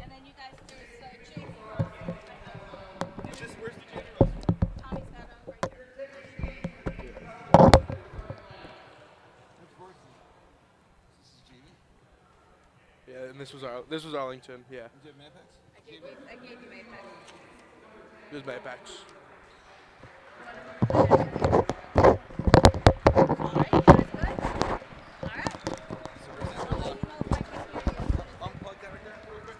And then you guys, there's Jake. Where's the junior? Tommy's got right there. This is Jamie. Yeah, and this was Arlington. Yeah, Is it MAHOPAC? I gave you my pen. it was MAHOPAC's. All right, you guys good? All right. So where's that? I'll let you know if I can hear you. Unplug that right there real quick.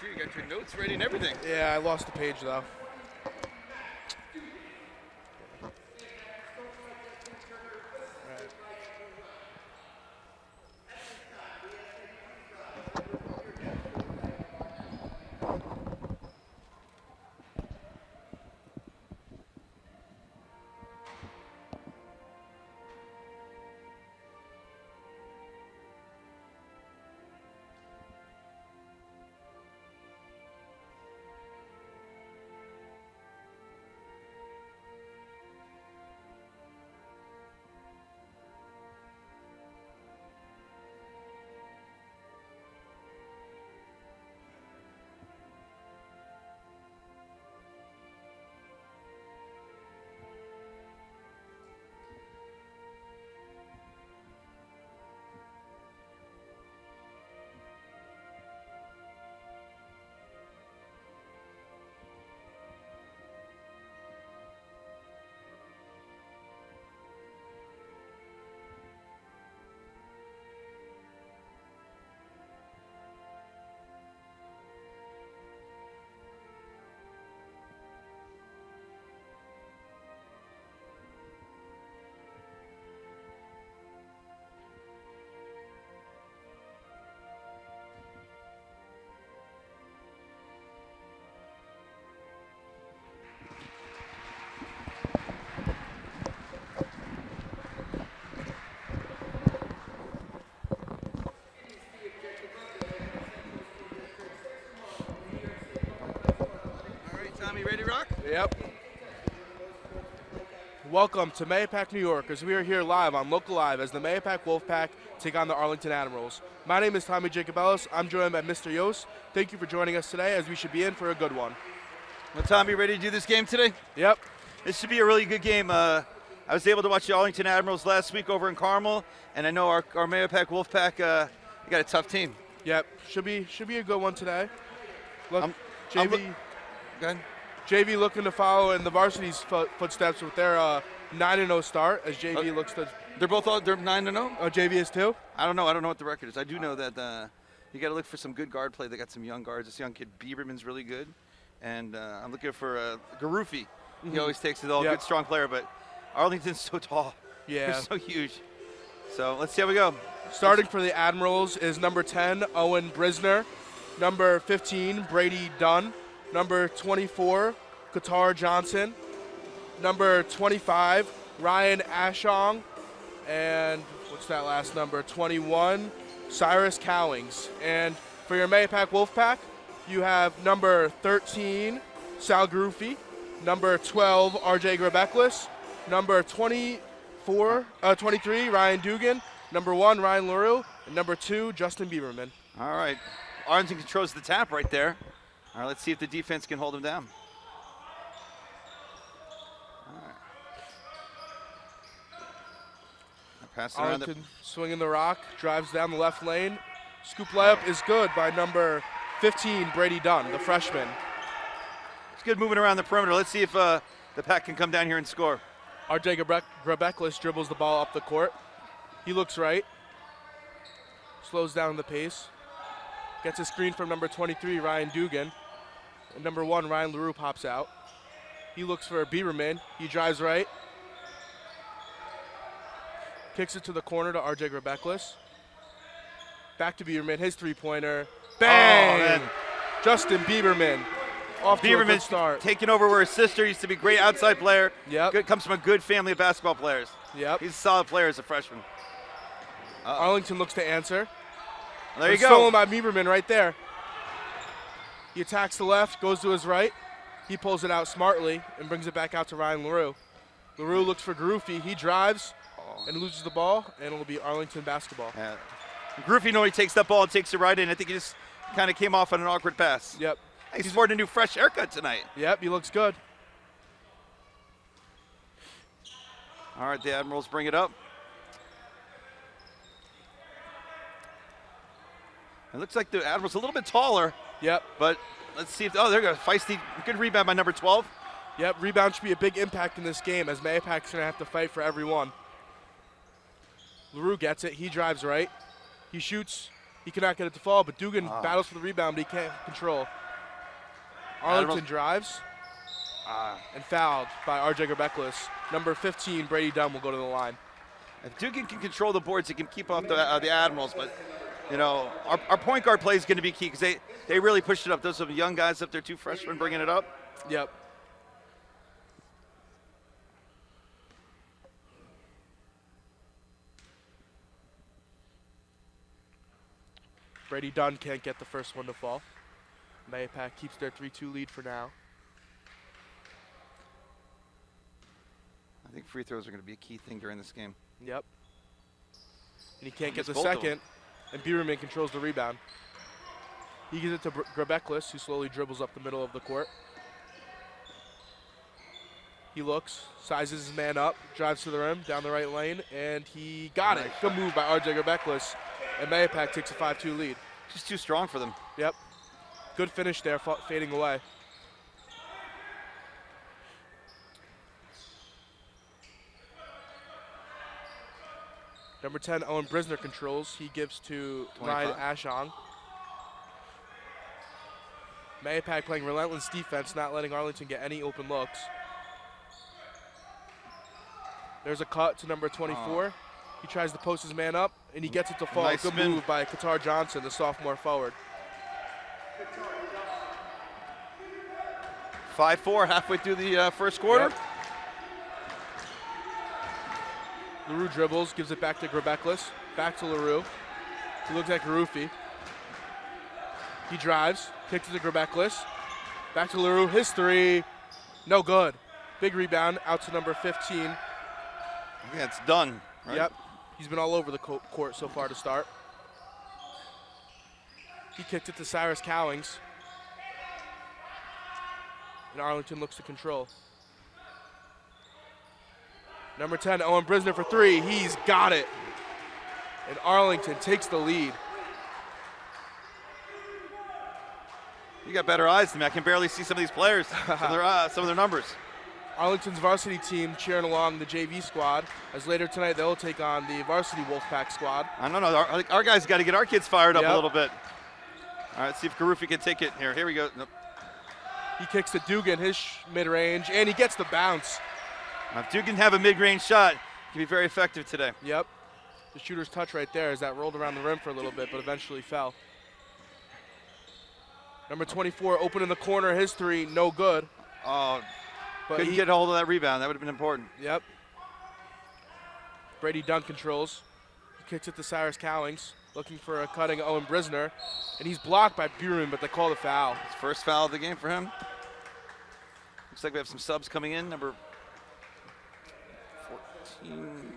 You got your notes ready and everything. Yeah, I lost the page though. All right, Tommy, ready to rock? Yep. Welcome to MAHOPAC, New York, as we are here live on Local Live as the MAHOPAC Wolfpack take on the Arlington Admirals. My name is Tommy Jacobellis. I'm joined by Mr. Yost. Thank you for joining us today, as we should be in for a good one. Well, Tommy, ready to do this game today? Yep. This should be a really good game. I was able to watch the Arlington Admirals last week over in Carmel, and I know our MAHOPAC Wolfpack, you got a tough team. Yep. Should be a good one today. Look, I'm JV. Go ahead. JV looking to follow in the varsity's footsteps with their 9-0 start, as JV looks to. They're 9-0. Oh, JV is too? I don't know what the record is. I do know that you got to look for some good guard play. They got some young guards. This young kid Bieberman's really good, and I'm looking for Garufi. He always takes it all. Yep. Good, strong player, but Arlington's so tall. Yeah. They're so huge. So let's see how we go. Starting for the Admirals is number 10, Owen Brisner. Number 15, Brady Dunn. Number 24, Qatar Johnson. Number 25, Ryan Ashong. And what's that last number? 21, Cyrus Cowings. And for your MAHOPAC Wolfpack, you have number 13, Sal Garufi. Number 12, RJ Grabeklis. Number 23, Ryan Dugan. Number 1, Ryan LaRue. And number 2, Justin Bieberman. All right. Arlington controls the tap right there. All right, let's see if the defense can hold him down. All right. Pass it around. Arlington swinging the rock, drives down the left lane. Scoop layup is good by number 15, Brady Dunn, the freshman. It's good moving around the perimeter. Let's see if the Pack can come down here and score. RJ Grabeklis dribbles the ball up the court. He looks right. Slows down the pace. Gets a screen from number 23, Ryan Dugan. And number 1, Ryan LaRue pops out. He looks for Bieberman. He drives right. Kicks it to the corner to RJ Grebeklis. Back to Bieberman, his three-pointer. Bang! man. Justin Bieberman off to a good Bieberman's start. taking over where his sister used to be a great outside player. Yep. Good, comes from a good family of basketball players. Yep. He's a solid player as a freshman. Arlington looks to answer. There you It's go. stolen by Bieberman right there. He attacks the left, goes to his right. He pulls it out smartly and brings it back out to Ryan LaRue. LaRue looks for Garufi. He drives and loses the ball, and it'll be Arlington basketball. Yeah. Groovy normally takes that ball and takes it right in. I think he just kind of came off on an awkward pass. Yep. He's sporting a new fresh haircut tonight. Yep, he looks good. All right, the Admirals bring it up. It looks like the Admirals a little bit taller, Yep. but let's see if, oh, there you go. Feisty, good rebound by number 12. Yep, rebound should be a big impact in this game as MAHOPAC's going to have to fight for every one. LaRue gets it. He drives right. He shoots. He cannot get it to fall, but Dugan battles for the rebound, but he can't control. Arlington Admirals. drives and fouled by RJ Grebeklis. Number 15, Brady Dunn, will go to the line. If Dugan can control the boards, he can keep off the Admirals, but you know, our point guard play is going to be key because they really pushed it up. Those are the young guys up there, 2 freshmen bringing it up. Yep. Brady Dunn can't get the first one to fall. MAHOPAC keeps their 3-2 lead for now. I think free throws are going to be a key thing during this game. Yep. And he can't get Missed the both of second, and Bieberman controls the rebound. He gives it to Grebeklis, who slowly dribbles up the middle of the court. He looks, sizes his man up, drives to the rim, down the right lane, and he got it. Good move by RJ Grebeklis, and MAHOPAC takes a 5-2 lead. Just too strong for them. Yep. Good finish there, fading away. Number 10, Owen Brisner controls. He gives to 25. Ryan Ashong. MAHOPAC playing relentless defense, not letting Arlington get any open looks. There's a cut to number 24. He tries to post his man up, and he gets it to fall. Nice Good spin. move by Qatar Johnson, the sophomore forward. 5-4 halfway through the first quarter. Yep. LaRue dribbles, gives it back to Grebeklis. Back to LaRue. He looks at Garufi. He drives, kicks it to Grebeklis. Back to LaRue, his three. No good. Big rebound, out to number 15. Yeah, it's done. Right? Yep. He's been all over the court so far to start. He kicked it to Cyrus Cowings. And Arlington looks to control. Number 10, Owen Brisner for 3. He's got it. And Arlington takes the lead. You got better eyes than me. I can barely see some of these players, some of their numbers. Arlington's varsity team cheering along the JV squad, as later tonight they'll take on the varsity Wolfpack squad. I don't know. Our guys got to get our kids fired up Yep. a little bit. All right, see if Garufi can take it here. Here we go. Nope. He kicks to Dugan, his mid-range, and he gets the bounce. Now, if Dugan have a mid-range shot, he can be very effective today. Yep. The shooter's touch right there as that rolled around the rim for a little bit, but eventually fell. Number 24, open in the corner, his 3, no good. Oh, But couldn't he- get a hold of that rebound. That would have been important. Yep. Brady Dunn controls. He kicks it to Cyrus Cowings, looking for a cutting Owen Brisner, and he's blocked by Buren, but they call the foul. His first foul of the game for him. Looks like we have some subs coming in. Number 14.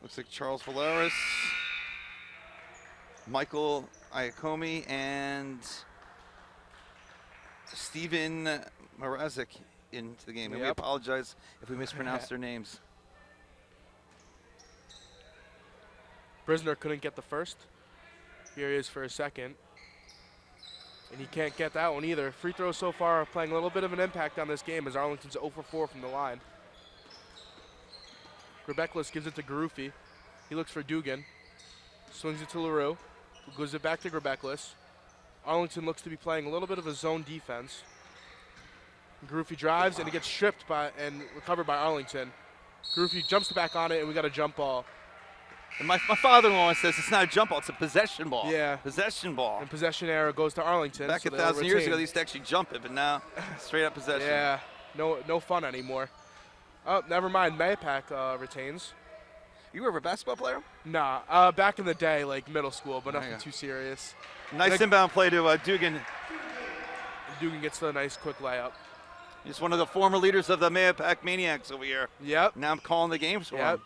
Looks like Charles Valeris, Michael Iacomi, and Steven Marazic into the game. And we Yep. apologize if we mispronounced their names. Brisner couldn't get the first. Here he is for a second. And he can't get that one either. Free throws so far are playing a little bit of an impact on this game as Arlington's 0 for 4 from the line. Grebeklis gives it to Garufi. He looks for Dugan. Swings it to LaRue. Goes it back to Grebeklis. Arlington looks to be playing a little bit of a zone defense. Garufi drives, and it gets stripped and recovered by Arlington. Garufi jumps back on it, and we got a jump ball. And my father-in-law says it's not a jump ball, it's a possession ball. Yeah. Possession ball. And possession error goes to Arlington. Back so 1,000 years ago, they used to actually jump it, but now straight up possession. Yeah, no fun anymore. Oh, never mind. MAHOPAC retains. You were ever a basketball player? Nah, back in the day, like middle school, but There you nothing go. too serious. Nice inbound play to Dugan. Dugan gets the nice quick layup. He's one of the former leaders of the MAHOPAC Maniacs over here. Yep. Now I'm calling the games for Yep. him.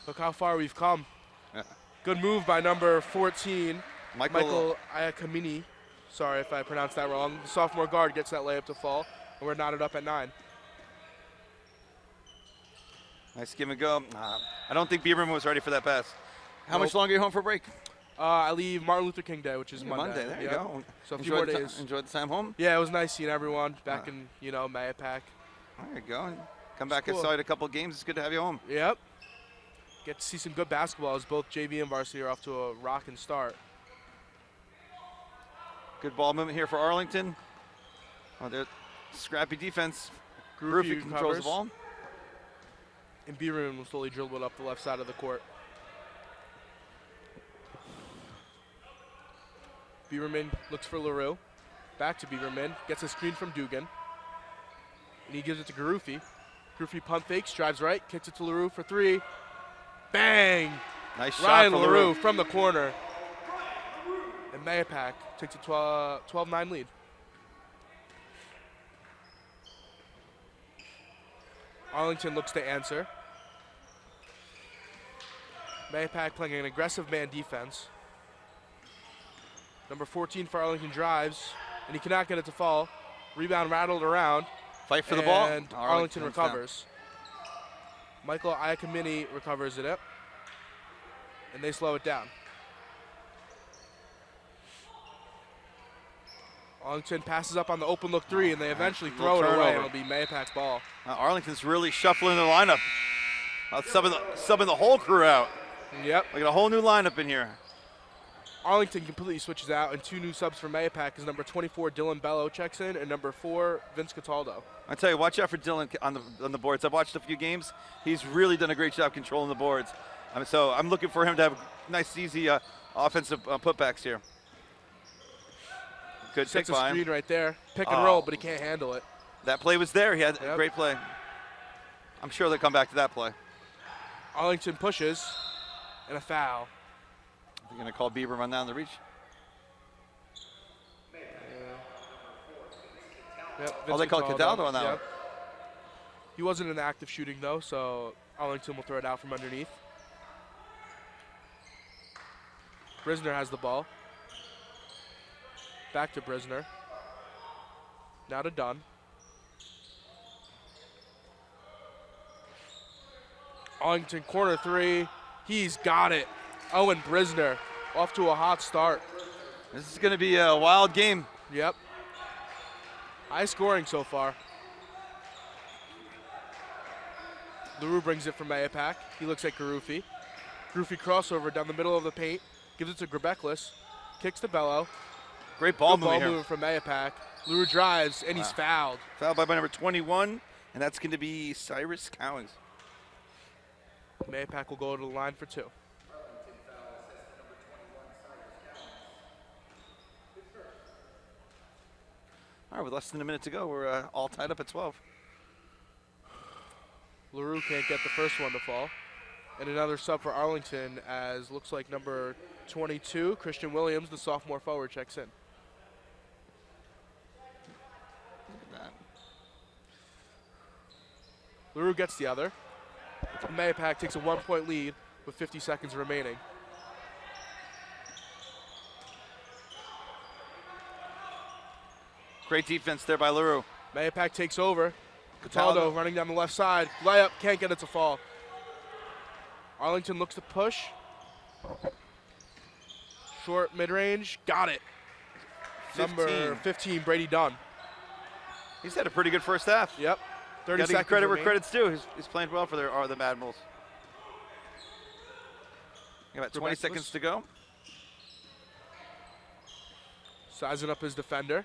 Look how far we've come. Good move by number 14, Michael Iakamini. Sorry if I pronounced that wrong. The sophomore guard gets that layup to fall, and we're knotted up at 9. Nice give and go. I don't think Bieberman was ready for that pass. How much Nope. longer are you home for break? I leave Martin Luther King Day, which is Yeah, Monday. There you Yep. go. So a few more the ti- days. enjoy the time home. Yeah, it was nice seeing everyone back in, MAHOPAC. There you go. Come back cool. inside a couple games. It's good to have you home. Yep. Get to see some good basketball as both JV and varsity are off to a rocking start. Good ball movement here for Arlington. Oh, they're scrappy defense. Garufi controls covers. the ball. And Bieberman will slowly dribble it up the left side of the court. Bieberman looks for LaRue. Back to Bieberman. Gets a screen from Dugan. And he gives it to Garufi. Garufi pump fakes, drives right, kicks it to LaRue for 3. Bang! Nice shot Ryan from LaRue from the corner. And MAHOPAC takes a 12-9 lead. Arlington looks to answer. MAHOPAC playing an aggressive man defense. Number 14 for Arlington drives, and he cannot get it to fall. Rebound rattled around. Fight for the ball. And Arlington comes down. recovers. Michael Iakamini recovers it up, and they slow it down. Arlington passes up on the open look 3, and they eventually throw it Little away, and turnover. it'll be MAHOPAC's ball. Arlington's really shuffling their lineup. Subbing the whole crew out. Yep. We got a whole new lineup in here. Arlington completely switches out, and 2 new subs for MAHOPAC as number 24, Dylan Bello, checks in, and number 4, Vince Cataldo. I tell you, watch out for Dylan on the boards. I've watched a few games. He's really done a great job controlling the boards. So I'm looking for him to have nice, easy offensive putbacks here. Good pick Sets a by him. screen right there. Pick and roll, but he can't handle it. That play was there. He had a Yep. great play. I'm sure they'll come back to that play. Arlington pushes, and a foul. They're going to call Bieber run down the reach. Yep, Oh, they Vince called Cataldo on that Yep. one. He wasn't in active shooting, though, so Arlington will throw it out from underneath. Brisner has the ball. Back to Brisner. Now to Dunn. Arlington corner 3. He's got it. Owen Brisner off to a hot start. This is going to be a wild game. Yep. High scoring so far. LaRue brings it from MAHOPAC. He looks at Garufi. Garufi crossover down the middle of the paint. Gives it to Grebeklis. Kicks to Bello. Great ball Good ball movement here. movement from MAHOPAC. LaRue drives, and he's fouled. Fouled by number 21, and that's going to be Cyrus Cowings. MAHOPAC will go to the line for 2. All right, with less than a minute to go, we're all tied up at 12. LaRue can't get the first one to fall. And another sub for Arlington as looks like number 22, Christian Williams, the sophomore forward, checks in. Look at that. LaRue gets the other. MAHOPAC takes a 1-point lead with 50 seconds remaining. Great defense there by LaRue. MAHOPAC takes over. Cataldo running down the left side. Layup, can't get it to fall. Arlington looks to push. Short mid-range, got it. 15. Number 15, Brady Dunn. He's had a pretty good first half. Yep. 30 Gotta give seconds credit where remain. credit's due. He's playing well for the Admirals. About 20 Relentless. seconds to go. Sizing up his defender.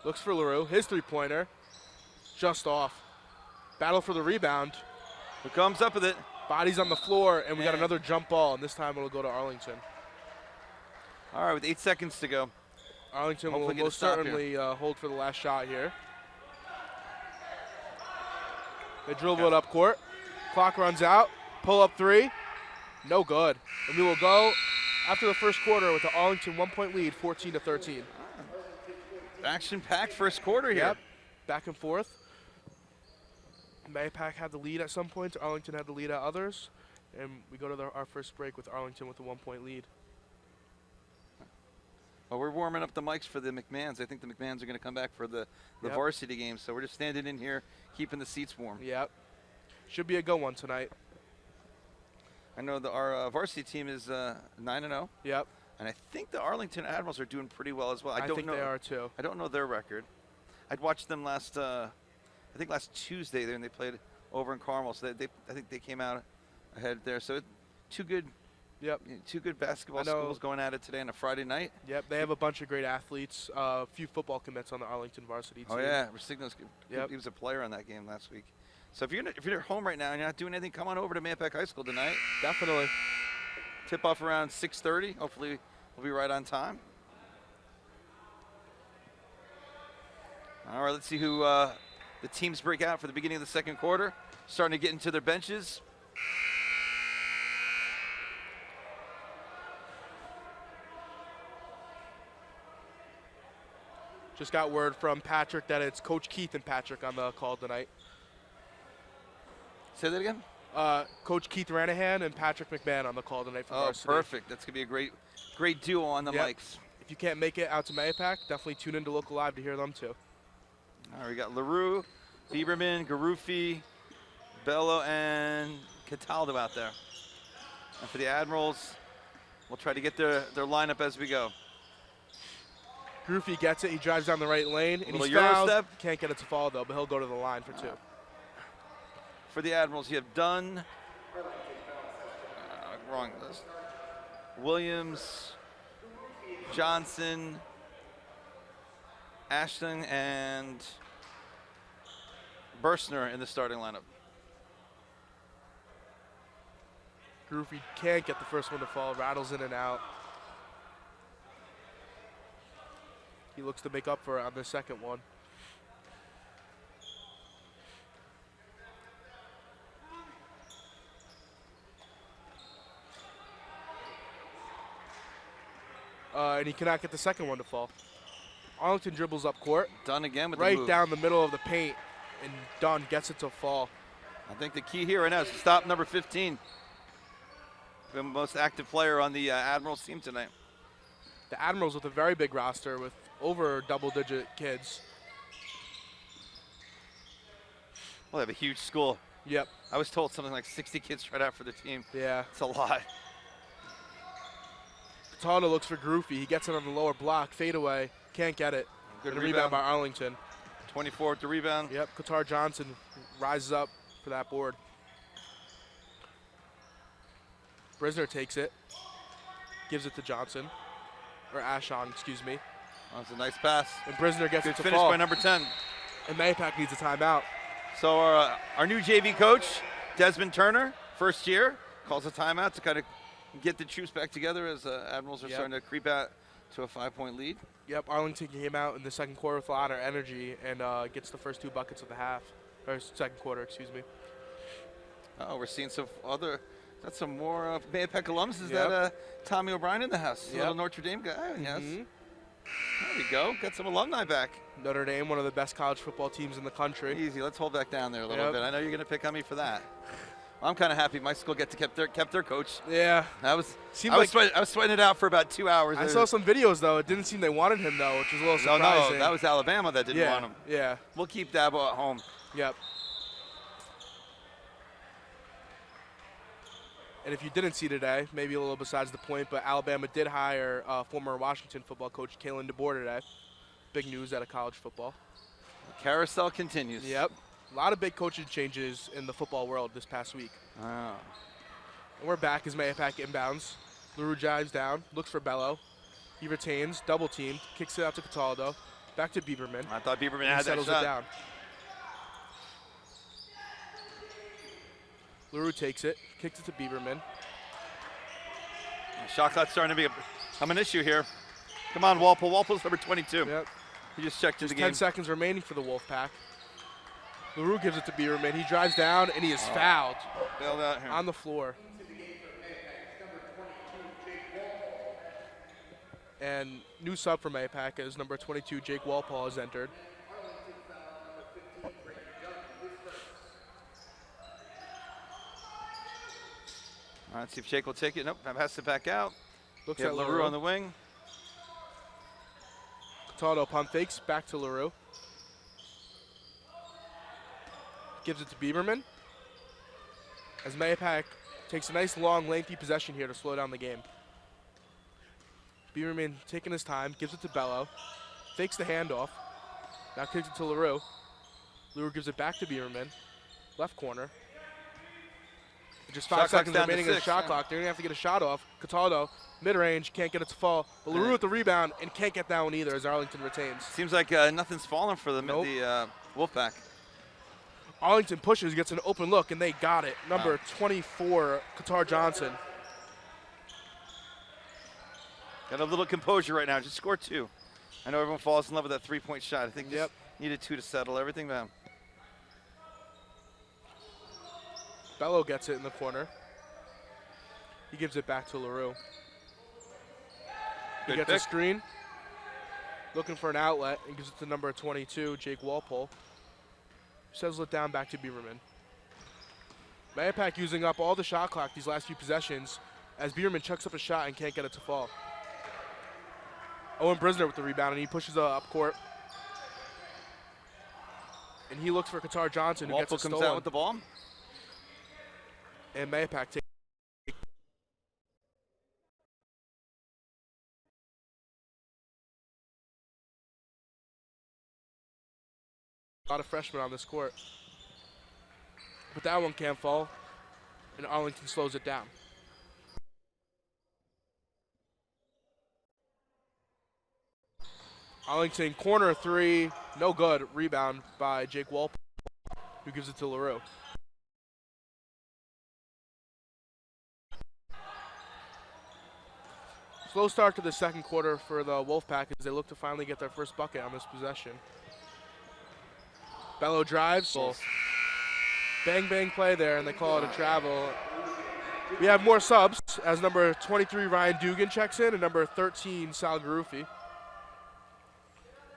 Looks for LaRue. His three-pointer. Just off. Battle for the rebound. Who comes up with it? Bodies on the floor, and we got Man. another jump ball, and this time it'll go to Arlington. All right, with 8 seconds to go. Arlington will Hopefully get a most stop here. certainly hold for the last shot here. They dribble it up court. Clock runs out. Pull up three. No good. And we will go after the first quarter with the Arlington 1-point lead, 14-13. Action-packed first quarter here. Yep. Back and forth. MAHOPAC had the lead at some points. Arlington had the lead at others. And we go to our first break with Arlington with a 1-point lead. Well, we're warming up the mics for the McMahons. I think the McMahons are going to come back for the Yep. varsity game, so we're just standing in here, keeping the seats warm. Yep. Should be a good one tonight. I know our varsity team is 9-0, Yep. and I think the Arlington Admirals are doing pretty well as well. I don't think know. they are too. I don't know their record. I'd watched them last Tuesday there, and they played over in Carmel, so I think they came out ahead there. So two good Yep. basketball I know. schools going at it today on a Friday night. Yep. They have a bunch of great athletes. A few football commits on the Arlington varsity team. Oh yeah, Rasigno's Yep. he was a player on that game last week. So if you're at home right now and you're not doing anything, come on over to MAHOPAC High School tonight. Definitely. Tip off around 6:30. Hopefully we'll be right on time. All right, let's see who the teams break out for the beginning of the second quarter. Starting to get into their benches. Just got word from Patrick that it's Coach Keith and Patrick on the call tonight. Say that again? Coach Keith Ranahan and Patrick McMahon on the call tonight for Oh, varsity. perfect. That's going to be a great duo on the Yep. mics. If you can't make it out to MAHOPAC, definitely tune into Local Live to hear them too. All right, we got LaRue, Bieberman, Garufi, Bello, and Cataldo out there. And for the Admirals, we'll try to get their lineup as we go. Groofy gets it. He drives down the right lane, and Little he's Euro fouled. step. Can't get it to fall, though, but he'll go to the line for two. For the Admirals, you have Dunn, wrong list, Williams, Johnson, Ashton, and Burstner in the starting lineup. Groofy can't get the first one to fall. Rattles in and out. He looks to make up for it on the second one. And he cannot get the second one to fall. Arlington dribbles up court, Dunn again with the right move. down the middle of the paint, and Dunn gets it to fall. I think the key here right now is to stop number 15. The most active player on the Admirals team tonight. The Admirals with a very big roster with over double-digit kids. Well, they have a huge school. Yep. I was told something like 60 kids tried out for the team. Yeah. It's a lot. Cataldo looks for Groofy. He gets it on the lower block. Fade away. Can't get it. Good And a rebound. rebound by Arlington. 24 with the rebound. Yep. Qatar Johnson rises up for that board. Brisner takes it. Gives it to Johnson. Or Ashon, excuse me. That's a nice pass. And Brisner gets Good it to finish fall. by number 10. And MAHOPAC needs a timeout. So our new JV coach, Desmond Turner, first year, calls a timeout to kind of get the troops back together as Admirals are Yep. starting to creep out to a 5-point lead. Yep, Arlington came out in the second quarter with a lot of energy and gets the first two buckets of the half. Or second quarter, excuse me. Oh, we're seeing some other. That's some more MAHOPAC alums. Is Yep. that Tommy O'Brien in the house? Yep. Little Notre Dame guy. Yes. Mhm. There we go. Got some alumni back. Notre Dame, one of the best college football teams in the country. Easy. Let's hold back down there a little Yep. bit. I know you're going to pick on me for that. I'm kind of happy my school kept their coach. Yeah. I was Seemed I was like sweating it out for about 2 hours. I saw some videos though. It didn't seem they wanted him though, which was a little No, surprising. that was Alabama that didn't yeah. want him. Yeah. We'll keep Dabo at home. Yep. And if you didn't see today, maybe a little besides the point, but Alabama did hire former Washington football coach Kalen DeBoer today. Big news out of college football. Carousel continues. Yep. A lot of big coaching changes in the football world this past week. Oh. And we're back as MAHOPAC inbounds. LaRue drives down, looks for Bello. He retains, double teamed, kicks it out to Cataldo. Back to Bieberman. I thought Bieberman He had that settles shot. it down. LaRue takes it, kicks it to Bieberman. Shot clock's starting to become an issue here. Come on, Walpole. Walpole's number 22. Yep. He just checked Just in the 10 game. seconds remaining for the Wolfpack. LaRue gives it to Bieberman. He drives down, and he is fouled Bailed out here. on the floor. And new sub for MAHOPAC is number 22, Jake Walpole, has entered. All right, let's see if Jake will take it. Nope, has to back out. Looks You have at LaRue LaRue. on the wing. Cataldo pump fakes, back to LaRue. Gives it to Bieberman. As MAHOPAC takes a nice, long, lengthy possession here to slow down the game. Bieberman taking his time, gives it to Bello. Fakes the handoff. Now kicks it to LaRue. LaRue gives it back to Bieberman. Left corner. Just 5 Shot clock's seconds down to remaining in the 6, shot yeah. clock. They're going to have to get a shot off. Cataldo, mid-range, can't get it to fall. But LaRue with the rebound and can't get that one either as Arlington retains. Seems like nothing's falling for them Nope. at the Wolfpack. Arlington pushes, gets an open look, and they got it. Number 24, Qatar Johnson. Got a little composure right now. Just score 2. I know everyone falls in love with that three-point shot. I think just Yep. needed 2 to settle everything down. Bello gets it in the corner. He gives it back to LaRue. He Good gets a pick. screen. Looking for an outlet and gives it to number 22, Jake Walpole. Settles it down back to Bieberman. MAHOPAC using up all the shot clock these last few possessions as Bieberman chucks up a shot and can't get it to fall. Owen Brisner with the rebound, and he pushes up court. And he looks for Qatar Johnson, who Walpole gets it comes stolen. out with the ball. And MAHOPAC takes a lot of freshmen on this court. But that one can't fall, and Arlington slows it down. Arlington corner 3, no good. Rebound by Jake Walpole, who gives it to LaRue. Slow start to the second quarter for the Wolfpack as they look to finally get their first bucket on this possession. Bello drives. Bang, bang play there, and they call it a travel. We have more subs as number 23, Ryan Dugan, checks in, and number 13, Sal Garufi,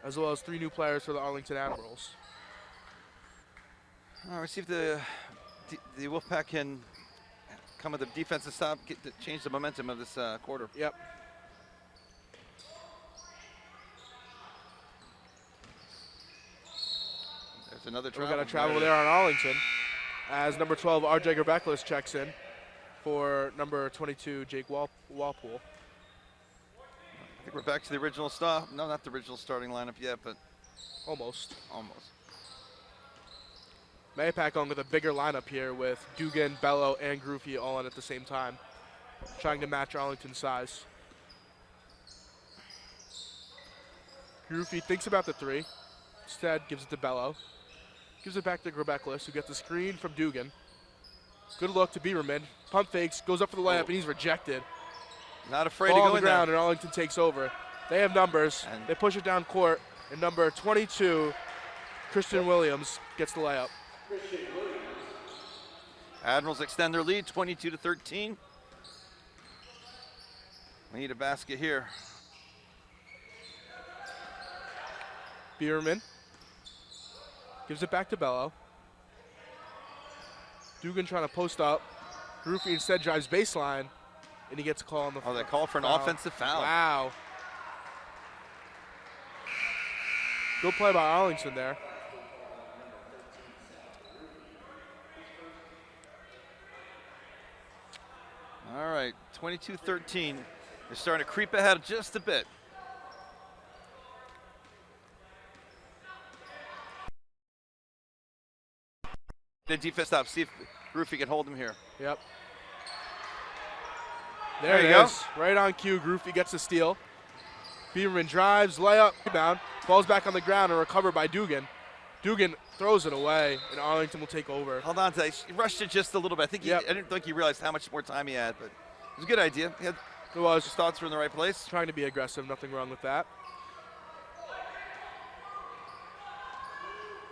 as well as 3 new players for the Arlington Admirals. All right, see if the Wolfpack can come with a defensive stop, change the momentum of this quarter. Yep. There's another We travel. got a travel there on Arlington as number 12, RJ Gerbeklis, checks in for number 22, Jake Walpole. I think we're back to the original start. No, not the original starting lineup yet, but Almost. almost. MAHOPAC going with a bigger lineup here with Dugan, Bello, and Garufi all in at the same time, trying to match Arlington's size. Garufi thinks about the 3. Instead, gives it to Bello. Gives it back to Gerbeklis, who gets a screen from Dugan. Good look to Bieberman. Pump fakes, goes up for the layup, and he's rejected. Not afraid Ball to on go the in ground, there. and Arlington takes over. They have numbers. And they push it down court, and number 22, Christian Williams, gets the layup. Admirals extend their lead, 22-13. We need a basket here. Bieberman gives it back to Bello. Dugan trying to post up. Garufi instead drives baseline, and he gets a call on the Oh, they call for an foul. offensive foul. Wow. Good play by Arlington there. All right, 22-13. They're starting to creep ahead just a bit. defense stop. See if Groofy can hold him here. Yep. There There you it go. is. Right on cue. Groofy gets the steal. Bieberman drives, layup, rebound, falls back on the ground and recovered by Dugan. Dugan throws it away, and Arlington will take over. Hold on to that. He rushed it just a little bit. I think Yep. I didn't think he realized how much more time he had, but it was a good idea. He had, It was his thoughts were in the right place. trying to be aggressive. Nothing wrong with that.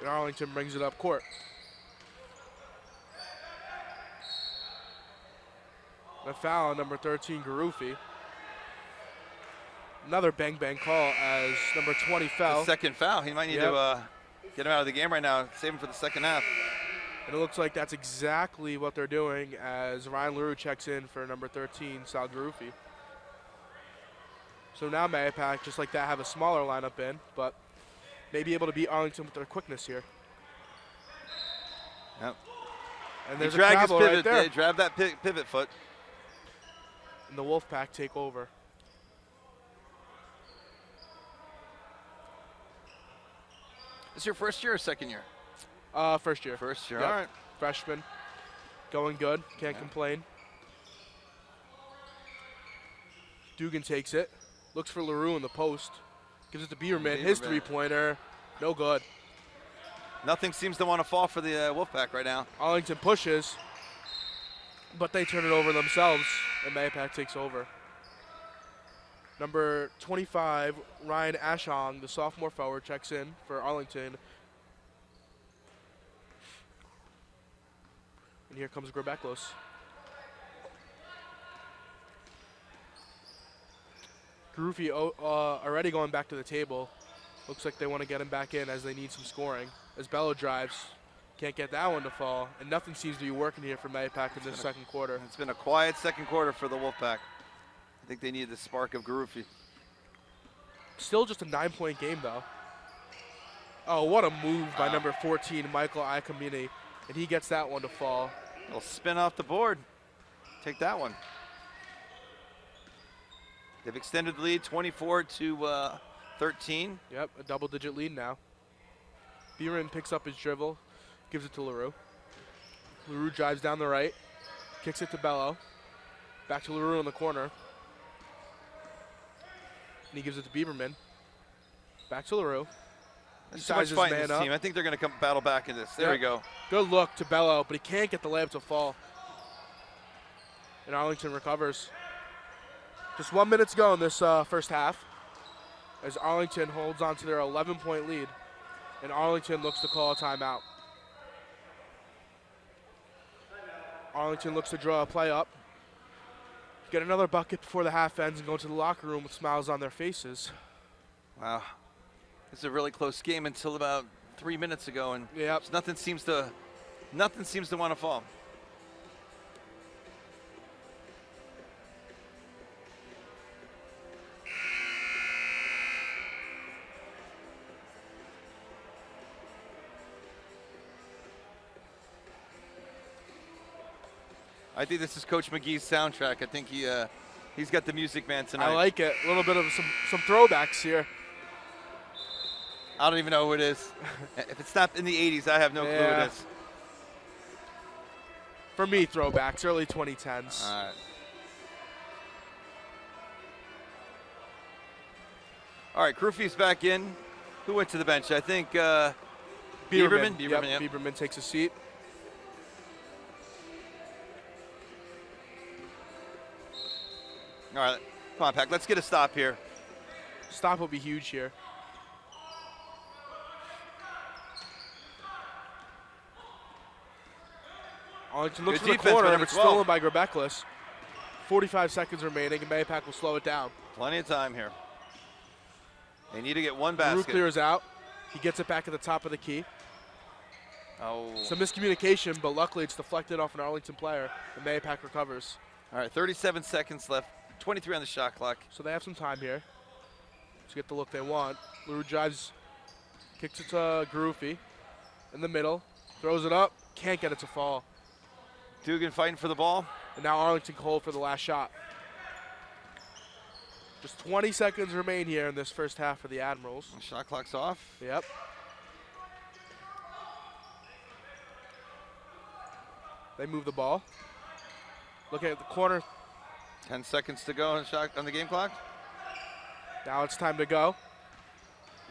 And Arlington brings it up court. A foul on number 13, Garufi. Another bang-bang call as number 20 fell. The second foul. He might need Yep. to get him out of the game right now. Save him for the second half. And it looks like that's exactly what they're doing as Ryan LaRue checks in for number 13, Sal Garufi. So now MAHOPAC, just like that, have a smaller lineup in, but may be able to beat Arlington with their quickness here. Yep. And He there's a dragged his travel pivot. right there. They grabbed that pivot foot. And the Wolfpack take over. Is your first year or second year? First year. First year. Yep. All right. Freshman. Going good. Can't complain. Dugan takes it. Looks for LaRue in the post. Gives it to Bieberman. His Bieberman. three-pointer. No good. Nothing seems to want to fall for the Wolfpack right now. Arlington pushes, but they turn it over themselves, and MAHOPAC takes over. Number 25, Ryan Ashong, the sophomore forward, checks in for Arlington. And here comes Grabeklos. Garufi already going back to the table. Looks like they want to get him back in as they need some scoring. As Bello drives, can't get that one to fall, and nothing seems to be working here for MAHOPAC in this second quarter. It's been a quiet second quarter for the Wolfpack. I think they need the spark of Garufi. Still just a 9-point game, though. Oh, what a move by Wow. number 14, Michael Iacomini, and he gets that one to fall. Little spin off the board. Take that one. They've extended the lead 24 to 13. Yep, a double-digit lead now. Bieberman picks up his dribble, gives it to LaRue. LaRue drives down the right, kicks it to Bello. Back to LaRue in the corner. And he gives it to Bieberman. Back to LaRue. There's too much sizes fight in man this up. team. I think they're going to come battle back in this. There Yep. we go. Good look to Bello, but he can't get the layup to fall. And Arlington recovers. Just 1 minute to go in this first half as Arlington holds on to their 11-point lead. And Arlington looks to call a timeout. Arlington looks to draw a play up. Get another bucket before the half ends and go to the locker room with smiles on their faces. Wow. This is a really close game until about 3 minutes ago, and Yep. just nothing seems to want to fall. I think this is Coach McGee's soundtrack. I think he's got the music man tonight. I like it. A little bit of some throwbacks here. I don't even know who it is. If it's not in the 80s, I have no clue who Yeah. it is. For me, throwbacks, early 2010s. All right. All right, Garufi's back in. Who went to the bench? I think Bieberman. Yep, Yep. Bieberman takes a seat. All right, come on, Pack. Let's get a stop here. Stop will be huge here. Arlington looks Good for the defense by corner, number but 12. stolen by Grabeklos. 45 seconds remaining, and MAHOPAC will slow it down. Plenty of time here. They need to get one LaRue basket. clears out. He gets it back at the top of the key. Oh. Some miscommunication, but luckily it's deflected off an Arlington player, and MAHOPAC recovers. All right, 37 seconds left. 23 on the shot clock. So they have some time here to get the look they want. LaRue drives, kicks it to Garufi in the middle, throws it up, can't get it to fall. Dugan fighting for the ball. And now Arlington can hold for the last shot. Just 20 seconds remain here in this first half for the Admirals. Shot clock's off. Yep. They move the ball. Look at the corner. 10 seconds to go on the game clock. Now it's time to go.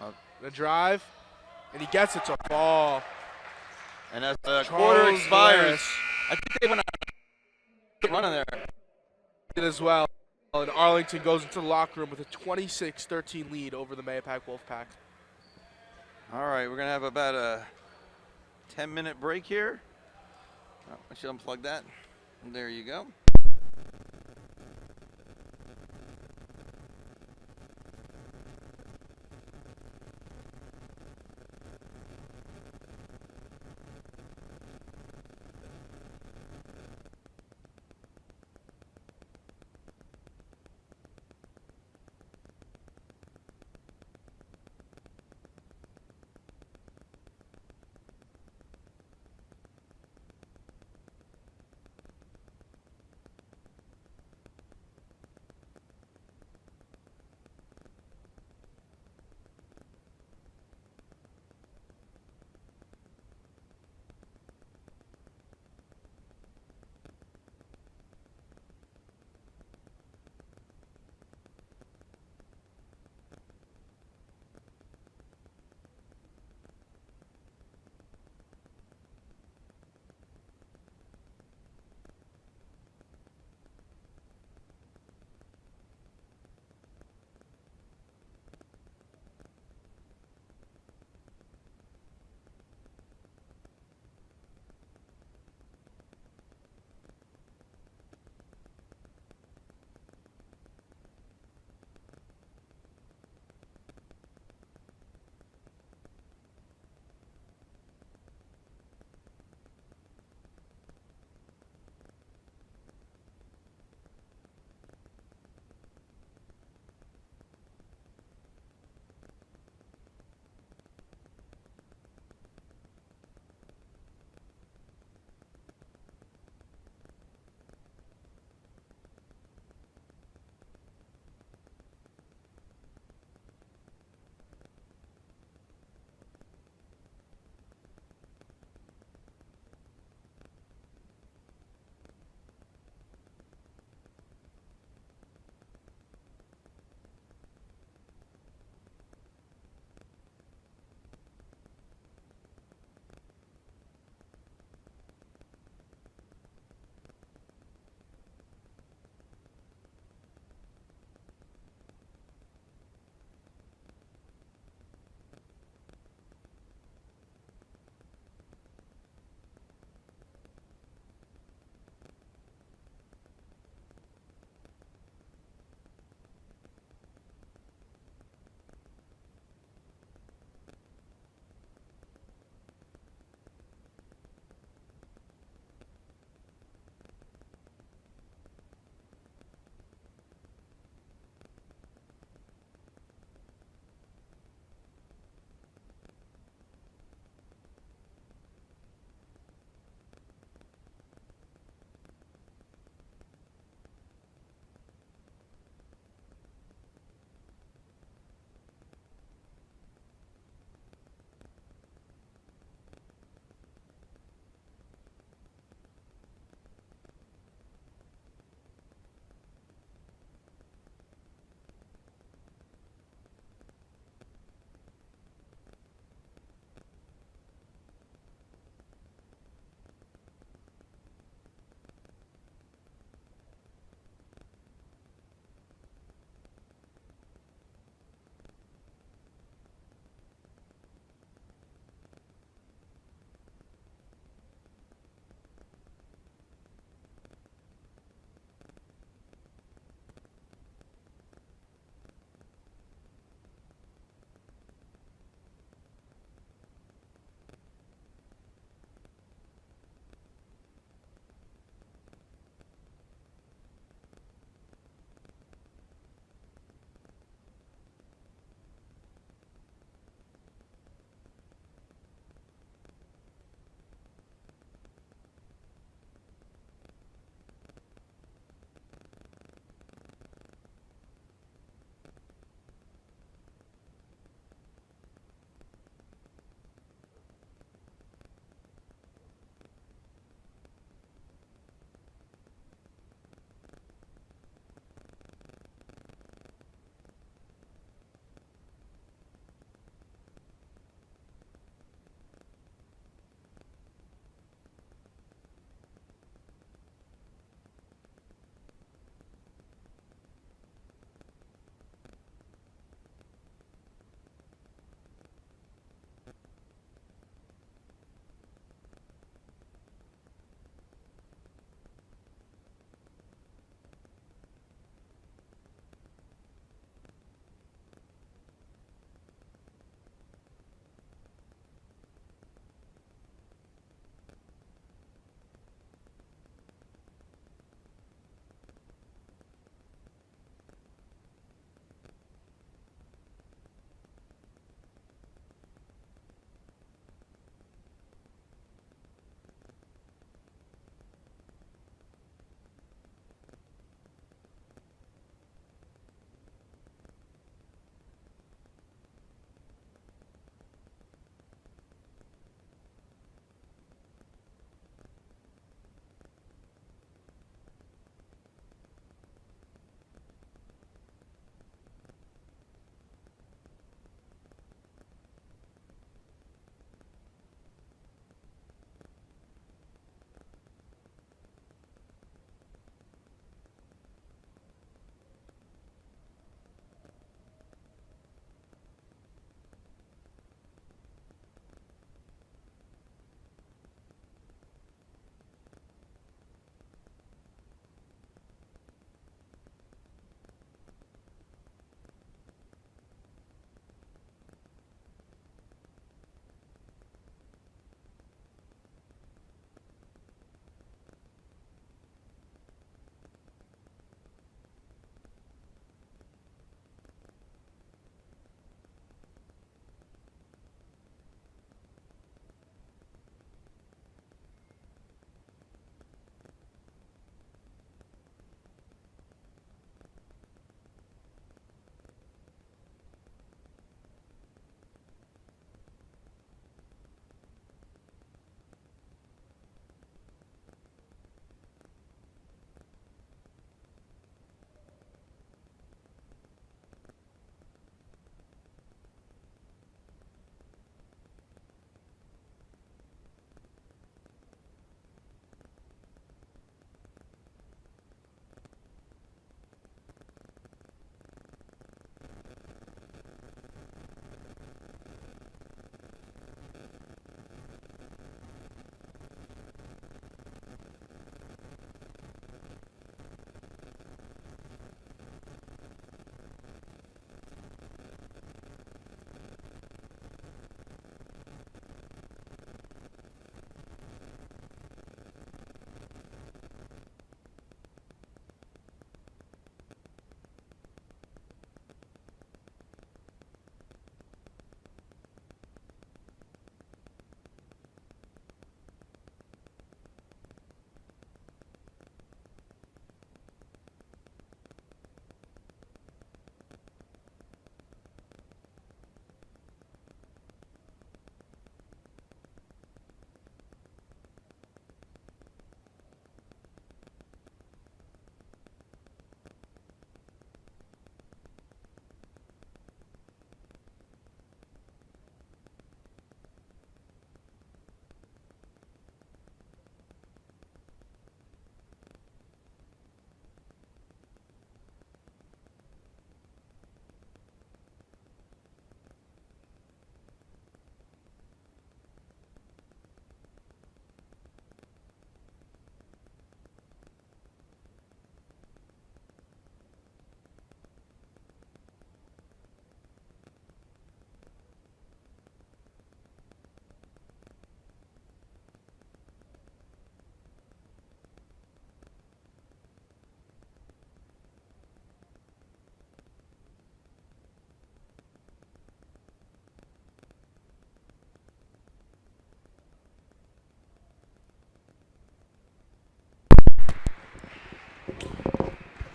Oh. The drive, and he gets it to fall. And as the quarter Charles expires, Valeris I think they went on running there. did as well. And Arlington goes into the locker room with a 26-13 lead over the MAHOPAC Wolfpack. All right, we're going to have about a 10-minute break here. Oh, I should unplug that. There you go.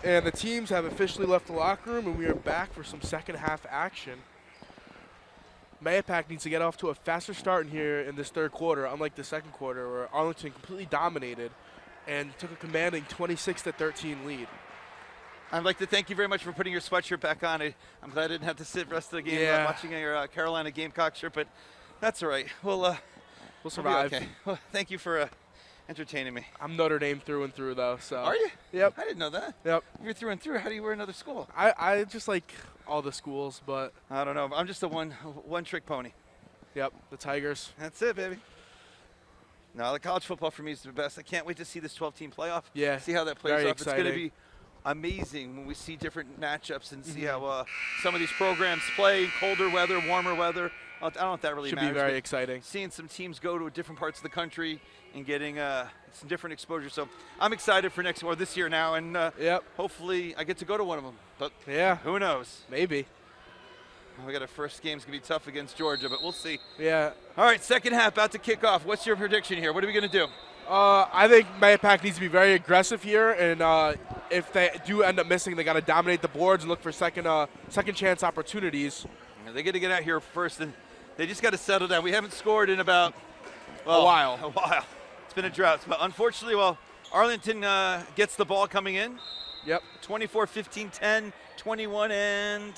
And the teams have officially left the locker room, and we are back for some second half action. MAHOPAC needs to get off to a faster start in here in this third quarter, unlike the second quarter where Arlington completely dominated and took a commanding 26-13 lead. I'd like to thank you very much for putting your sweatshirt back on. I'm glad I didn't have to sit the rest of the game watching your Carolina Gamecock shirt, but that's all right. We'll survive. We'll be okay. Well, thank you for entertaining me. I'm Notre Dame through and through, though. So. Are you? Yep. I didn't know that. Yep. If you're through and through, how do you wear another school? I just like all the schools, but. I don't know. I'm just a one-trick pony. Yep, the Tigers. That's it, baby. No, the college football for me is the best. I can't wait to see this 12-team playoff. Yeah. See how that plays very off. exciting. It's going to be amazing when we see different matchups and see how some of these programs play, colder weather, warmer weather. I don't know if that really Should matters. be very exciting. Seeing some teams go to different parts of the country and getting some different exposure. So I'm excited for this year now, and hopefully I get to go to one of them. But who knows? Maybe. We got our first game's going to be tough against Georgia, but we'll see. Yeah. All right, second half about to kick off. What's your prediction here? What are we going to do? I think MAHOPAC needs to be very aggressive here, and if they do end up missing, they got to dominate the boards and look for second chance opportunities. They got to get out here first, and they just got to settle down. We haven't scored in about a while. It's been a drought, but unfortunately, Arlington gets the ball coming in. Yep. 24, 15, 10, 21, and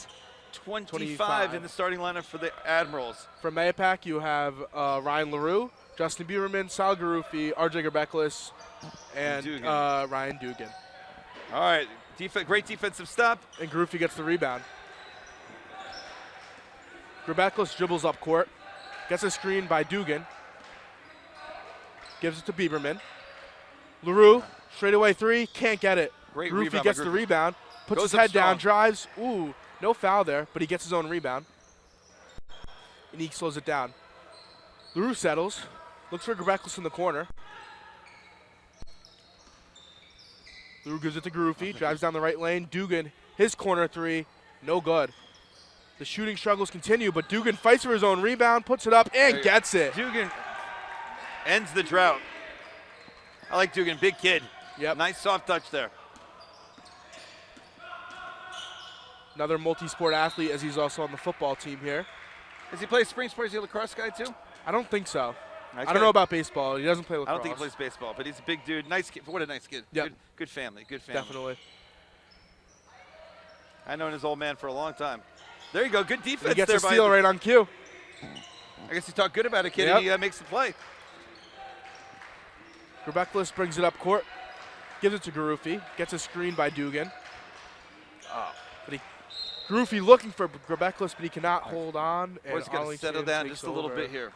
25 in the starting lineup for the Admirals. For MAHOPAC, you have Ryan LaRue, Justin Bieberman, Sal Garufi, RJ Gerbeklis, and Ryan Dugan. All right, great defensive stop. And Garufi gets the rebound. Gerbeklis dribbles up court, gets a screen by Dugan, gives it to Bieberman. LaRue, straightaway three, can't get it. Great Garufi rebound. gets the rebound, puts his head down, drives. Ooh, no foul there, but he gets his own rebound. And he slows it down. LaRue settles, looks for Gerbeklis in the corner. LaRue gives it to Garufi, drives down the right lane. Dugan, his corner three, no good. The shooting struggles continue, but Dugan fights for his own rebound, puts it up, and gets it. Dugan ends the drought. I like Dugan, big kid. Yep. Nice soft touch there. Another multi-sport athlete, as he's also on the football team here. Does he play spring sports? Is he a lacrosse guy too? I don't think so. Nice I don't know about baseball. He doesn't play lacrosse. I don't think he plays baseball, but he's a big dude. Nice kid. What a nice kid. Yep. Good family. Good family. Definitely. I've known his old man for a long time. There you go. Good defense. He gets there a steal right on cue. I guess he talked good about a kid and he makes the play. Gerbeklis brings it up court, gives it to Garufi, gets a screen by Dugan. But Garufi looking for Gerbeklis, but he cannot hold on. Boys got to settle down just a little bit here.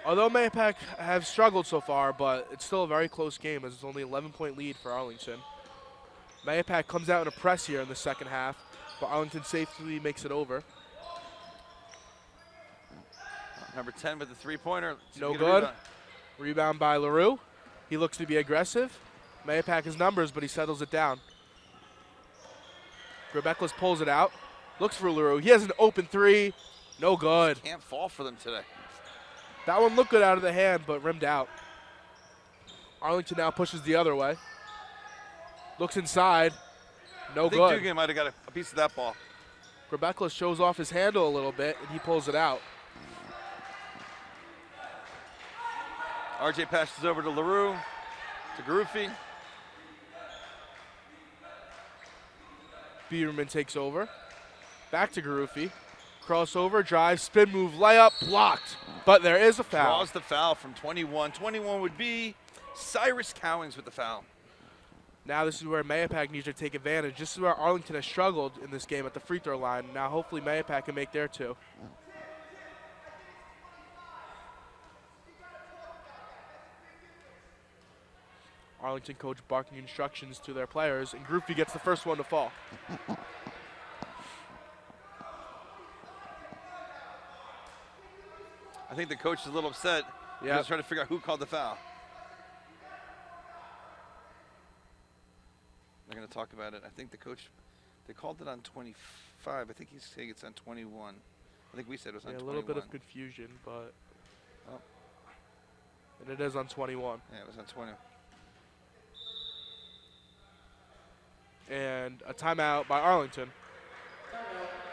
Although MAHOPAC have struggled so far, but it's still a very close game as it's only an 11-point lead for Arlington. MAHOPAC comes out in a press here in the second half, but Arlington safely makes it over. Number 10 with the three-pointer. No good. Rebound by LaRue. He looks to be aggressive. MAHOPAC has numbers, but he settles it down. Gerbeklis pulls it out. Looks for LaRue. He has an open three. No good. Can't fall for them today. That one looked good out of the hand, but rimmed out. Arlington now pushes the other way. Looks inside. No good. I think Dugan might have got a piece of that ball. Gerbeklis shows off his handle a little bit, and he pulls it out. RJ passes over to LaRue, to Garufi. Bieberman takes over. Back to Garufi. Crossover, drive, spin move, layup, blocked. But there is a foul. Draws the foul from 21. 21 would be Cyrus Cowings with the foul. Now this is where MAHOPAC needs to take advantage. This is where Arlington has struggled in this game at the free throw line. Now hopefully MAHOPAC can make their two. Arlington coach barking instructions to their players, and Garufi gets the first one to fall. I think the coach is a little upset. Yeah. He's trying to figure out who called the foul. They're going to talk about it. I think the coach, they called it on 25. I think he's saying it's on 21. I think we said it was on 21. A little bit of confusion, but and it is on 21. Yeah, it was on 20. and a timeout by Arlington.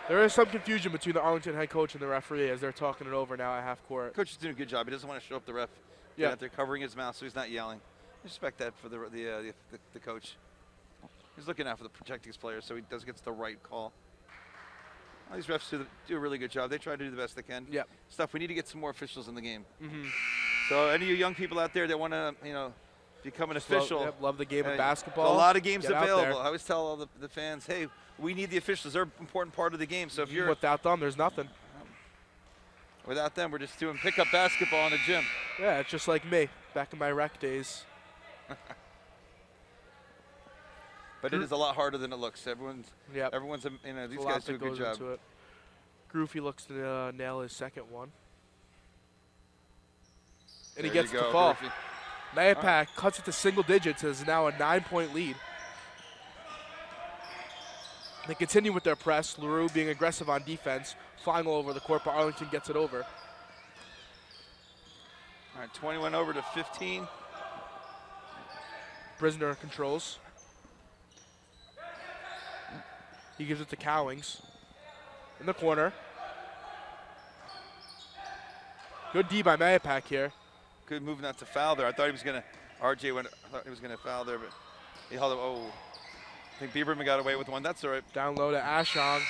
There is some confusion between the Arlington head coach and the referee as they're talking it over now at half court. Coach is doing a good job. He doesn't want to show up the ref. Yeah. They're covering his mouth so he's not yelling. I respect that for the coach. He's looking out for protecting his players so he gets the right call. All these refs do a really good job. They try to do the best they can. Yep. Stuff. We need to get some more officials in the game. Mm-hmm. So any of you young people out there that want to, become an official. Love the game of basketball. A lot of games Get out available. there. I always tell all the fans, hey, we need the officials. They're an important part of the game. So if you're without them, there's nothing. Without them, we're just doing pickup basketball in the gym. Yeah, it's just like me back in my rec days. But it is a lot harder than it looks. Everyone's, these There's guys do a good job. Groovy looks to nail his second one. And he There gets you the go, fall. Groovy. MAHOPAC cuts it to single digits as now a 9-point lead. They continue with their press. LaRue being aggressive on defense, flying all over the court, but Arlington gets it over. All right, 21 over to 15. Brisner controls. He gives it to Cowings in the corner. Good D by MAHOPAC here. Good move not to foul there. I thought he was going to, I thought he was going to foul there, but he held it. Oh, I think Bieberman got away with one. That's all right. Down low to Ashong,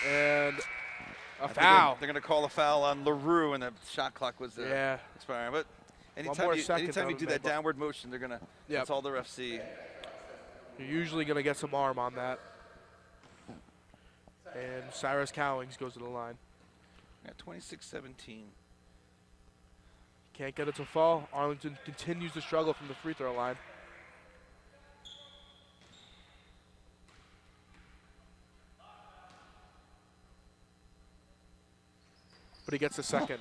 and a I think foul. They're going to call a foul on LaRue, and the shot clock was expiring. But anytime you do that downward motion, they're going to, that's all the refs see. You're usually going to get some arm on that. And Cyrus Cowings goes to the line. Yeah, 26-17. Can't get it to fall. Arlington continues to struggle from the free throw line. But he gets a second.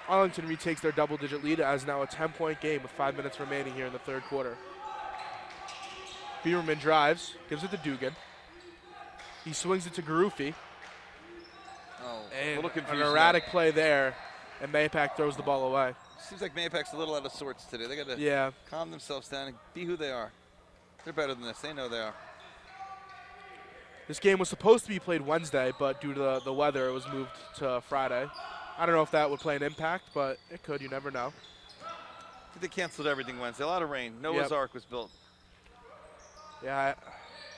Arlington retakes their double-digit lead as now a 10-point game with 5 minutes remaining here in the third quarter. Bieberman drives, gives it to Dugan. He swings it to Garufi. Oh, And a little an confusion. erratic play there, and MAHOPAC throws the ball away. Seems like MAHOPAC's a little out of sorts today. They got to calm themselves down and be who they are. They're better than this. They know they are. This game was supposed to be played Wednesday, but due to the weather, it was moved to Friday. I don't know if that would play an impact, but it could. You never know. I think they canceled everything Wednesday. A lot of rain. Noah's Ark was built. Yeah,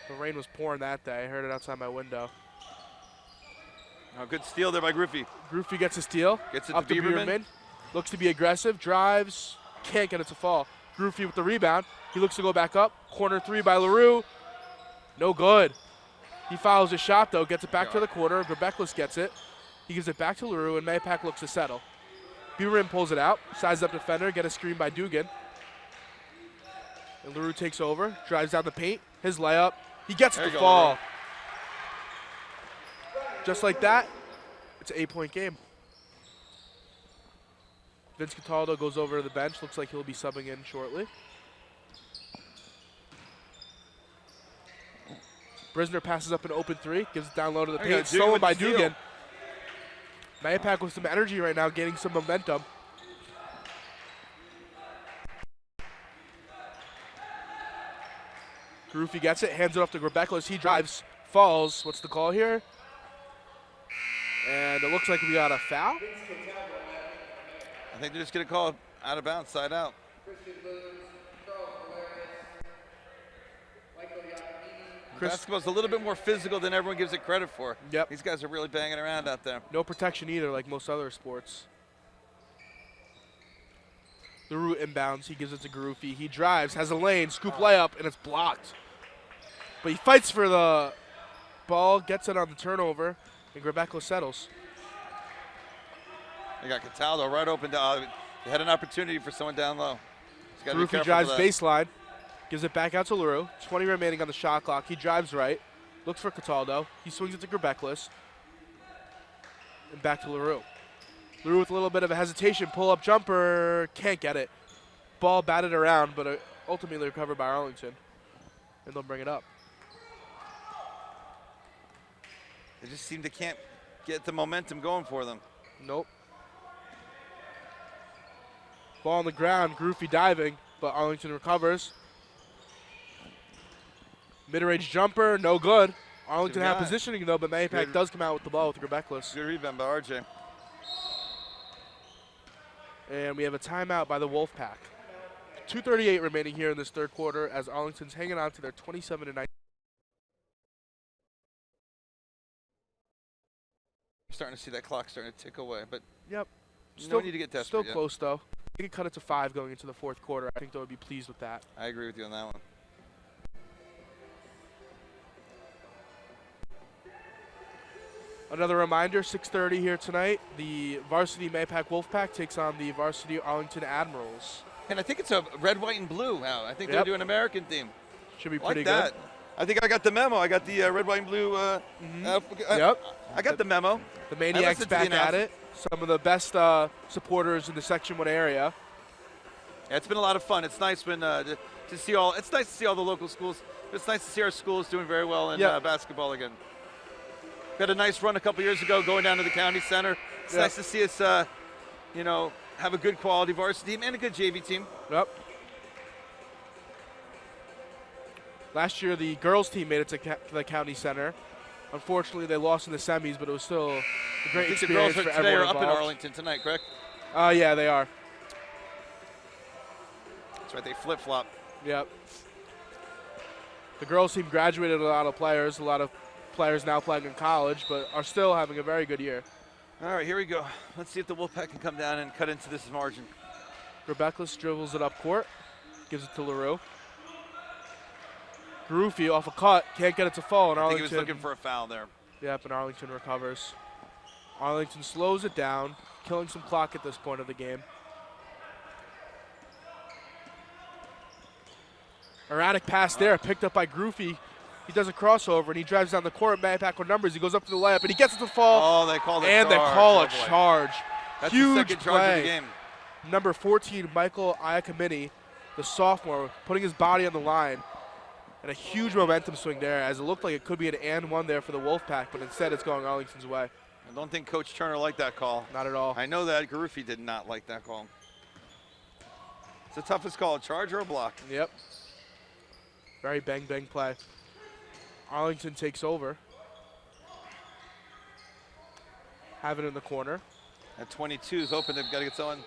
the rain was pouring that day. I heard it outside my window. Oh, good steal there by Griffey. Groovy gets a steal. Gets it up to Bieberman. Looks to be aggressive. Drives. Can't get it to fall. Groovy with the rebound. He looks to go back up. Corner three by LaRue. No good. He fouls his shot, though. Gets it back to the corner. Grebeklis gets it. He gives it back to LaRue, and MAHOPAC looks to settle. Bieberman pulls it out. Sizes up defender. Get a screen by Dugan. And LaRue takes over. Drives down the paint. His layup. He gets it to fall. LaRue. Just like that, it's an 8-point game. Vince Cataldo goes over to the bench. Looks like he'll be subbing in shortly. Brisner passes up an open three. Gives it down low to the paint. Stolen by Dugan. MAHOPAC with some energy right now, gaining some momentum. Garufi gets it, hands it off to Grebeklis. He drives, falls. What's the call here? And it looks like we got a foul. I think they're just going to call it out of bounds, side out. Basketball's a little bit more physical than everyone gives it credit for. Yep. These guys are really banging around out there. No protection either, like most other sports. LaRue inbounds. He gives it to Garufi. He drives, has a lane, scoop layup, and it's blocked. But he fights for the ball, gets it on the turnover, and Grebeklis settles. They got Cataldo right open. They had an opportunity for someone down low. Garufi drives baseline, gives it back out to LaRue. 20 remaining on the shot clock. He drives right, looks for Cataldo. He swings it to Grebeklis, and back to LaRue. LaRue with a little bit of a hesitation. Pull-up jumper, can't get it. Ball batted around, but ultimately recovered by Arlington, and they'll bring it up. They just seem to can't get the momentum going for them. Nope. Ball on the ground, Garufi diving, but Arlington recovers. Mid-range jumper, no good. Arlington Good had guy. positioning though, but MAHOPAC Good. does come out with the ball with Rebeckless. Good rebound by RJ. And we have a timeout by the Wolfpack. 2:38 remaining here in this third quarter as Arlington's hanging on to their 27-19. Starting to see that clock starting to tick away, but Yep. no need to get desperate Still yet. close though. They could cut it to 5 going into the fourth quarter. I think they would be pleased with that. I agree with you on that one. Another reminder, 6:30 here tonight. The varsity MAHOPAC Wolfpack takes on the varsity Arlington Admirals. And I think it's a red, white, and blue now. I think they're Yep. doing American theme. Should be Like pretty that. good. I think I got the memo. I got the red, white, and blue. Yep. I got the memo. The Maniacs listened to the back at it. Some of the best supporters in the Section 1 area. Yeah, it's been a lot of fun. It's nice when to see all. It's nice to see all the local schools. It's nice to see our schools doing very well in Yep. basketball again. We had a nice run a couple years ago going down to the county center. It's Yep. nice to see us, have a good quality varsity team and a good JV team. Yep. Last year, the girls team made it to the county center. Unfortunately, they lost in the semis, but it was still a great I think the experience girls for today are everyone up in involved. Arlington tonight, correct? Yeah, they are. That's right. They flip flop. Yep. The girls team graduated a lot of players now playing in college, but are still having a very good year. All right, here we go. Let's see if the Wolfpack can come down and cut into this margin. Rebeckless dribbles it up court, gives it to LaRue. Garufi off a cut, can't get it to fall, and I think he Arlington. was looking for a foul there. Yep, and Arlington recovers. Arlington slows it down, killing some clock at this point of the game. Erratic pass there, picked up by Garufi. He does a crossover, and he drives down the court. MAHOPAC with numbers. He goes up to the layup, and he gets it to fall. Oh, they called it. And they call a Oh, boy. charge. That's Huge the second play. charge of the game. Number 14, Michael Iakamini, the sophomore, putting his body on the line. And a huge momentum swing there, as it looked like it could be an and one there for the Wolfpack, but instead it's going Arlington's way. I don't think Coach Turner liked that call. Not at all. I know that Garufi did not like that call. It's the toughest call, a charge or a block. Yep. Very bang play. Arlington takes over. Have it in the corner. At 22 is open. They've got to get someone.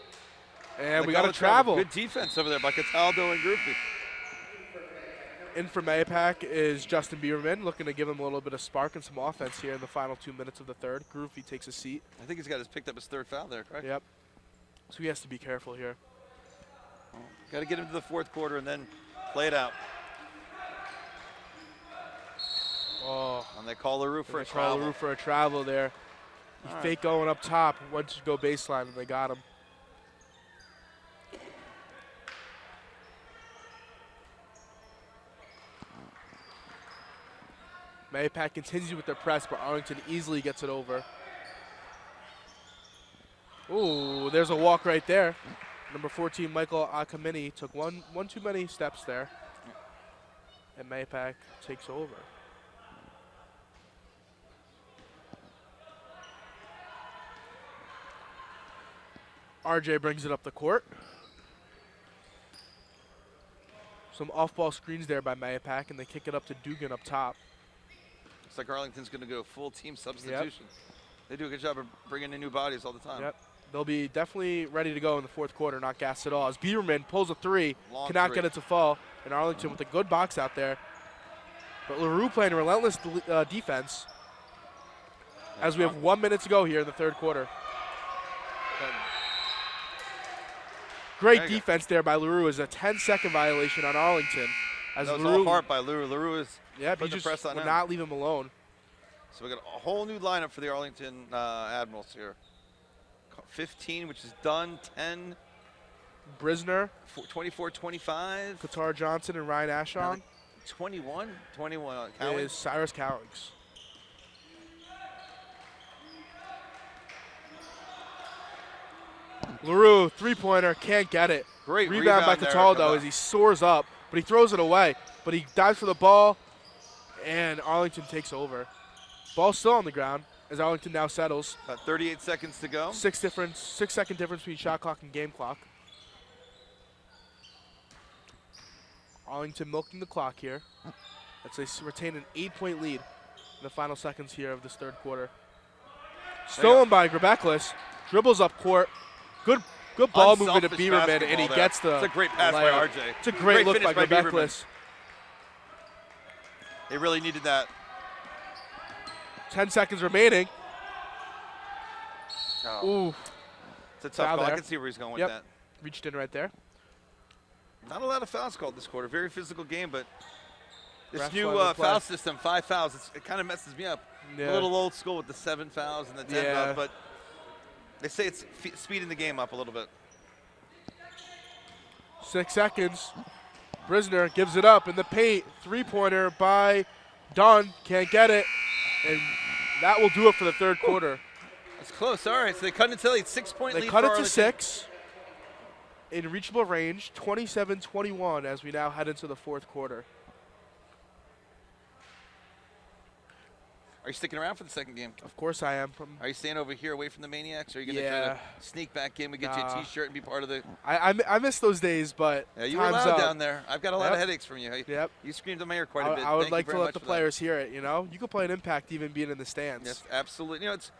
And we They got to travel. Good defense over there by Cataldo and Garufi. In for MAHOPAC is Justin Bieberman, looking to give him a little bit of spark and some offense here in the final 2 minutes of the third. Garufi takes a seat. I think picked up his third foul there, correct? Yep. So he has to be careful here. Got to get him to the fourth quarter and then play it out. Oh, And they call LaRue for a they call travel. LaRue for a travel there. He All right. fake going up top, went to go baseline, and they got him. MAHOPAC continues with their press, but Arlington easily gets it over. Ooh, there's a walk right there. Number 14, Michael Akamini, took one too many steps there. And MAHOPAC takes over. RJ brings it up the court. Some off-ball screens there by MAHOPAC, and they kick it up to Dugan up top. Looks like Arlington's going to go full team substitution. They do a good job of bringing in new bodies all the time. Yep. They'll be definitely ready to go in the fourth quarter, not gassed at all. As Bieberman pulls a three, Long cannot three. get it to fall. And Arlington with a good box out there. But LaRue playing relentless defense as we have 1 minute to go here in the third quarter. Great There you go. defense there by LaRue is a 10-second violation on Arlington. As That was LaRue, all heart by LaRue. LaRue is yep, he putting the just press on would him. not leave him alone. So we got a whole new lineup for the Arlington Admirals here. 15, which is done. 10, Brisner, 24, 25. Qatar Johnson, and Ryan Ashon 21. is Cyrus Cowings. LaRue, three-pointer, can't get it. Great Rebound by there, Cataldo as he soars up, but he throws it away. But he dives for the ball, and Arlington takes over. Ball still on the ground as Arlington now settles. About 38 seconds to go. 6-second difference between shot clock and game clock. Arlington milking the clock here. as they retain an 8-point lead in the final seconds here of this third quarter. Stolen by Grabeklis, dribbles up court. Good ball movement to Unselfish Bieberman, and he basketball gets there. the It's a great pass by layup. RJ. It's a great look by finish Bieberman. Grabeklis. They really needed that. 10 seconds remaining. Oh. Ooh, It's a tough Foul call. I there. can see where he's going with Yep. that. reached in right there. Not a lot of fouls called this quarter. Very physical game, but this Refs new letting it play. foul system, 5 fouls, it kind of messes me up. Yeah. A little old school with the 7 fouls and the 10 Yeah. fouls, but they say it's speeding the game up a little bit. 6 seconds. Brisner gives it up in the paint. 3-pointer by Dunn. Can't get it. And that will do it for the third quarter. It's close. All right, so they cut it to a 6-point lead. They cut for it to Arlington. 6 in reachable range, 27-21 as we now head into the fourth quarter. Are you sticking around for the second game? Of course I am. Are you staying over here away from the Maniacs? Or are you going to Yeah. try to sneak back in and get you Nah. a T-shirt and be part of the... I miss those days, but Yeah, you were time's loud up. down there. I've got a lot Yep. of headaches from you. Yep. You screamed at my ear quite a bit. I would Thank like you to very let much the for that. players hear it, you know? You can play an impact even being in the stands. Yes, absolutely. You know, it's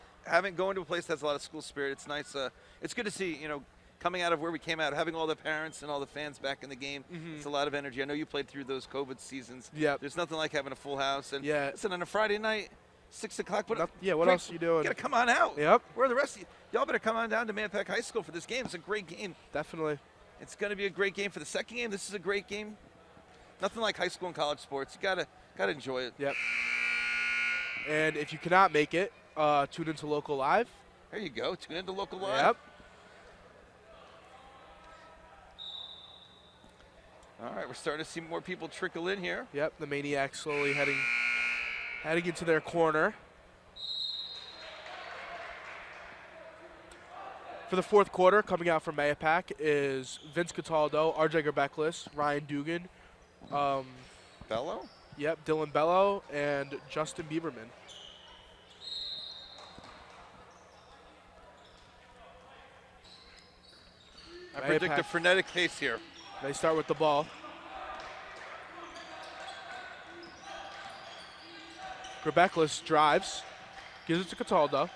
going to a place that has a lot of school spirit. It's nice. It's good to see, you know, coming out of where we came out, having all the parents and all the fans back in the game. It's a lot of energy. I know you played through those COVID seasons. Yep. There's nothing like having a full house. And Yeah. listen, on a Friday night, 6 o'clock. What else are you doing? You got to come on out. Yep. Where are the rest of you? Y'all better come on down to MAHOPAC High School for this game. It's a great game. Definitely. It's going to be a great game for the second game. This is a great game. Nothing like high school and college sports. You gotta enjoy it. Yep. And if you cannot make it, tune into Local Live. There you go. Tune into Local Live. Yep. All right, we're starting to see more people trickle in here. Yep, the Maniacs slowly heading into their corner. For the fourth quarter, coming out from MAHOPAC is Vince Cataldo, RJ Grabeklis, Ryan Dugan, Bello? yep, Dylan Bello, and Justin Bieberman. I predict a MAHOPAC. frenetic pace here. They start with the ball. Grabeklis drives, gives it to Cataldo,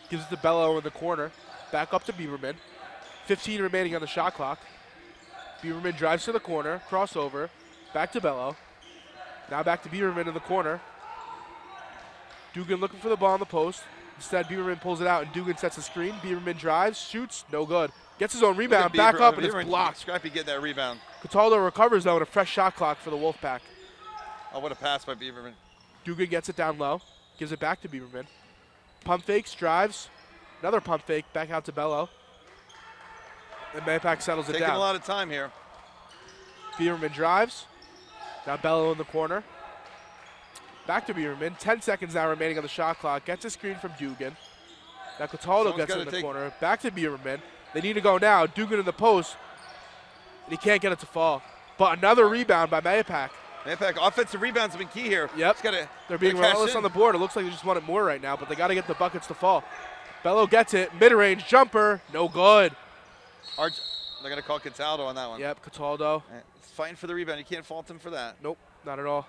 gives it to Bello in the corner, back up to Bieberman. 15 remaining on the shot clock. Bieberman drives to the corner, crossover, back to Bello. Now back to Bieberman in the corner. Dugan looking for the ball on the post. Instead, Bieberman pulls it out, and Dugan sets the screen. Bieberman drives, shoots, no good. Gets his own rebound, back up, and it's blocked. Scrappy getting that rebound. Cataldo recovers, though, and a fresh shot clock for the Wolfpack. Oh, what a pass by Bieberman. Dugan gets it down low, gives it back to Bieberman. Pump fakes, drives, another pump fake, back out to Bello. And MAHOPAC settles it Taking down. a lot of time here. Bieberman drives. Now Bello in the corner. Back to Bieberman. 10 seconds now remaining on the shot clock. Gets a screen from Dugan. Now Cataldo Someone's gets it gotta in the take- corner. Back to Bieberman. They need to go now. Dugan in the post. And he can't get it to fall. But another rebound by MAHOPAC. MAHOPAC offensive rebounds have been key here. Yep. Just gotta, They're being gotta cash relentless in. on the board. It looks like they just want it more right now, but they got to get the buckets to fall. Bello gets it. Mid-range jumper. No good. They're going to call Cataldo on that one. Yep, Cataldo. He's fighting for the rebound. You can't fault him for that. Nope, not at all.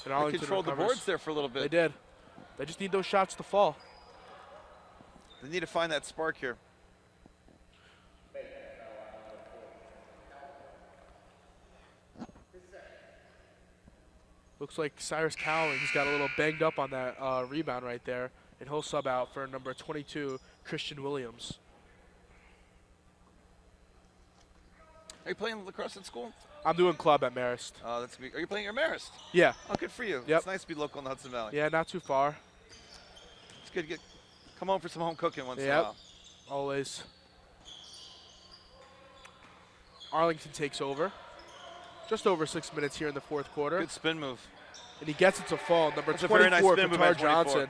And They Arlington controlled the recovers. boards there for a little bit. They did. They just need those shots to fall. They need to find that spark here. Looks like Cyrus Cowling's got a little banged up on that rebound right there, and he'll sub out for number 22, Christian Williams. Are you playing lacrosse at school? I'm doing club at Marist. That's are you playing at Marist? Yeah, Oh, good for you. Yep. It's nice to be local in Hudson Valley. yeah, not too far. It's good to come home for some home cooking once in a Yep. while. Always. Arlington takes over. Just over 6 minutes here in the fourth quarter. Good spin move. And he gets it to fall. Number That's a very nice 24, spin move by Qatar 24. Johnson.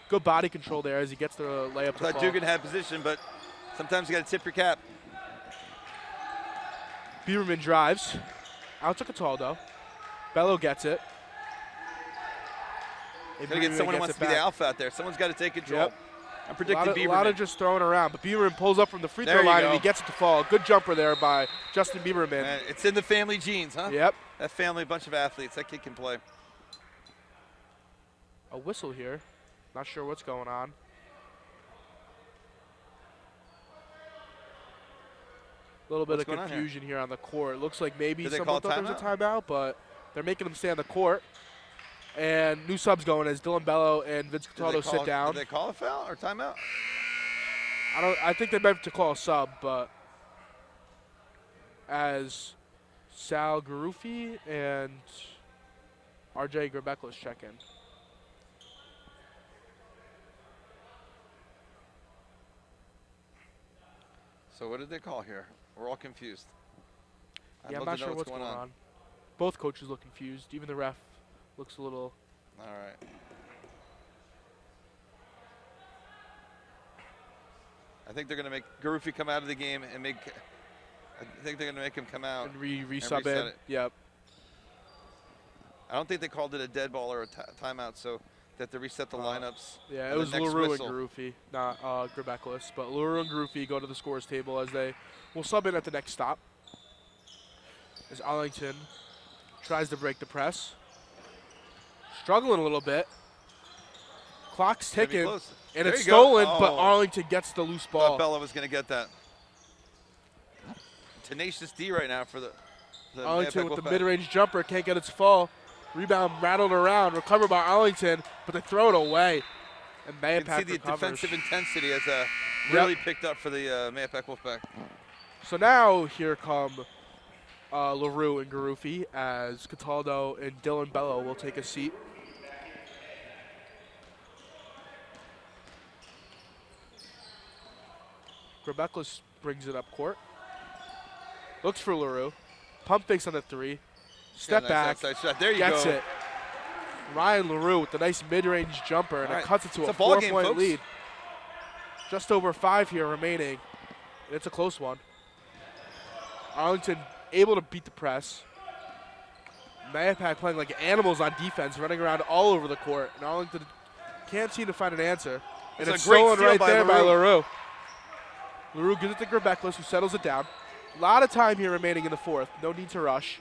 Good body control there as he gets the layup I to thought fall. Dugan had position, but sometimes you got to tip your cap. Bieberman drives. Out to Cataldo. Bello gets it. And Got to get Bieberman someone who gets wants it to be the back. alpha out there. Someone's got to take control. Yep. I'm predicting A lot of Bieberman. just throwing around, but Bieberman pulls up from the free There throw you line go. and he gets it to fall. Good jumper there by Justin Bieberman. Man, it's in the family genes, huh? Yep. That family, a bunch of athletes. That kid can play. A whistle here. Not sure what's going on. A little bit What's of going on here? confusion here on the court. Looks like maybe Did they someone call thought there was a timeout, but they're making them stay on the court. And new subs going as Dylan Bello and Vince Cataldo sit down. Did they call a foul or timeout? I think they meant to call a sub, but as Sal Garufi and RJ Grabeklis check in. So what did they call here? We're all confused. Yeah, I'm not sure what's going on. Both coaches look confused. Even the ref looks a little. All right. I think they're going to make Garufi come out of the game and make. I think they're going to make him come out And resub reset in. it. Yep. I don't think they called it a dead ball or a timeout, so that they reset the lineups. Yeah, on it the was next LaRue and whistle. Garufi, not Grabeklis. But LaRue and Garufi go to the scores table as they will sub in at the next stop. As Arlington tries to break the press. Struggling a little bit. Clock's Gonna be ticking, close. and There it's you go. stolen, but Oh. Arlington gets the loose Thought ball. Bella was going to get that. Tenacious D right now for the Arlington Mahopac with the Wolfpack. mid-range jumper, can't get its fall. Rebound rattled around, recovered by Arlington, but they throw it away. And You can see Mahopac the recovers. defensive intensity has really picked up for the Mahopac Wolfpack. So now here come LaRue and Garufi as Cataldo and Dylan Bello will take a seat. Grabeklis brings it up court. Looks for LaRue. Pump fakes on the three. Step Nice back. outside shot. There you Gets go. it. Ryan LaRue with the nice mid-range jumper, and All it right. cuts it to It's a a ball game, 4-point folks. lead. Just over 5 here remaining. And it's a close one. Arlington able to beat the press. Mahopac playing like animals on defense, running around all over the court. And Arlington can't seem to find an answer. And It's it's a great stolen steal right by there by LaRue. LaRue. LaRue gives it to Grabeklis, who settles it down. A lot of time here remaining in the fourth. No need to rush.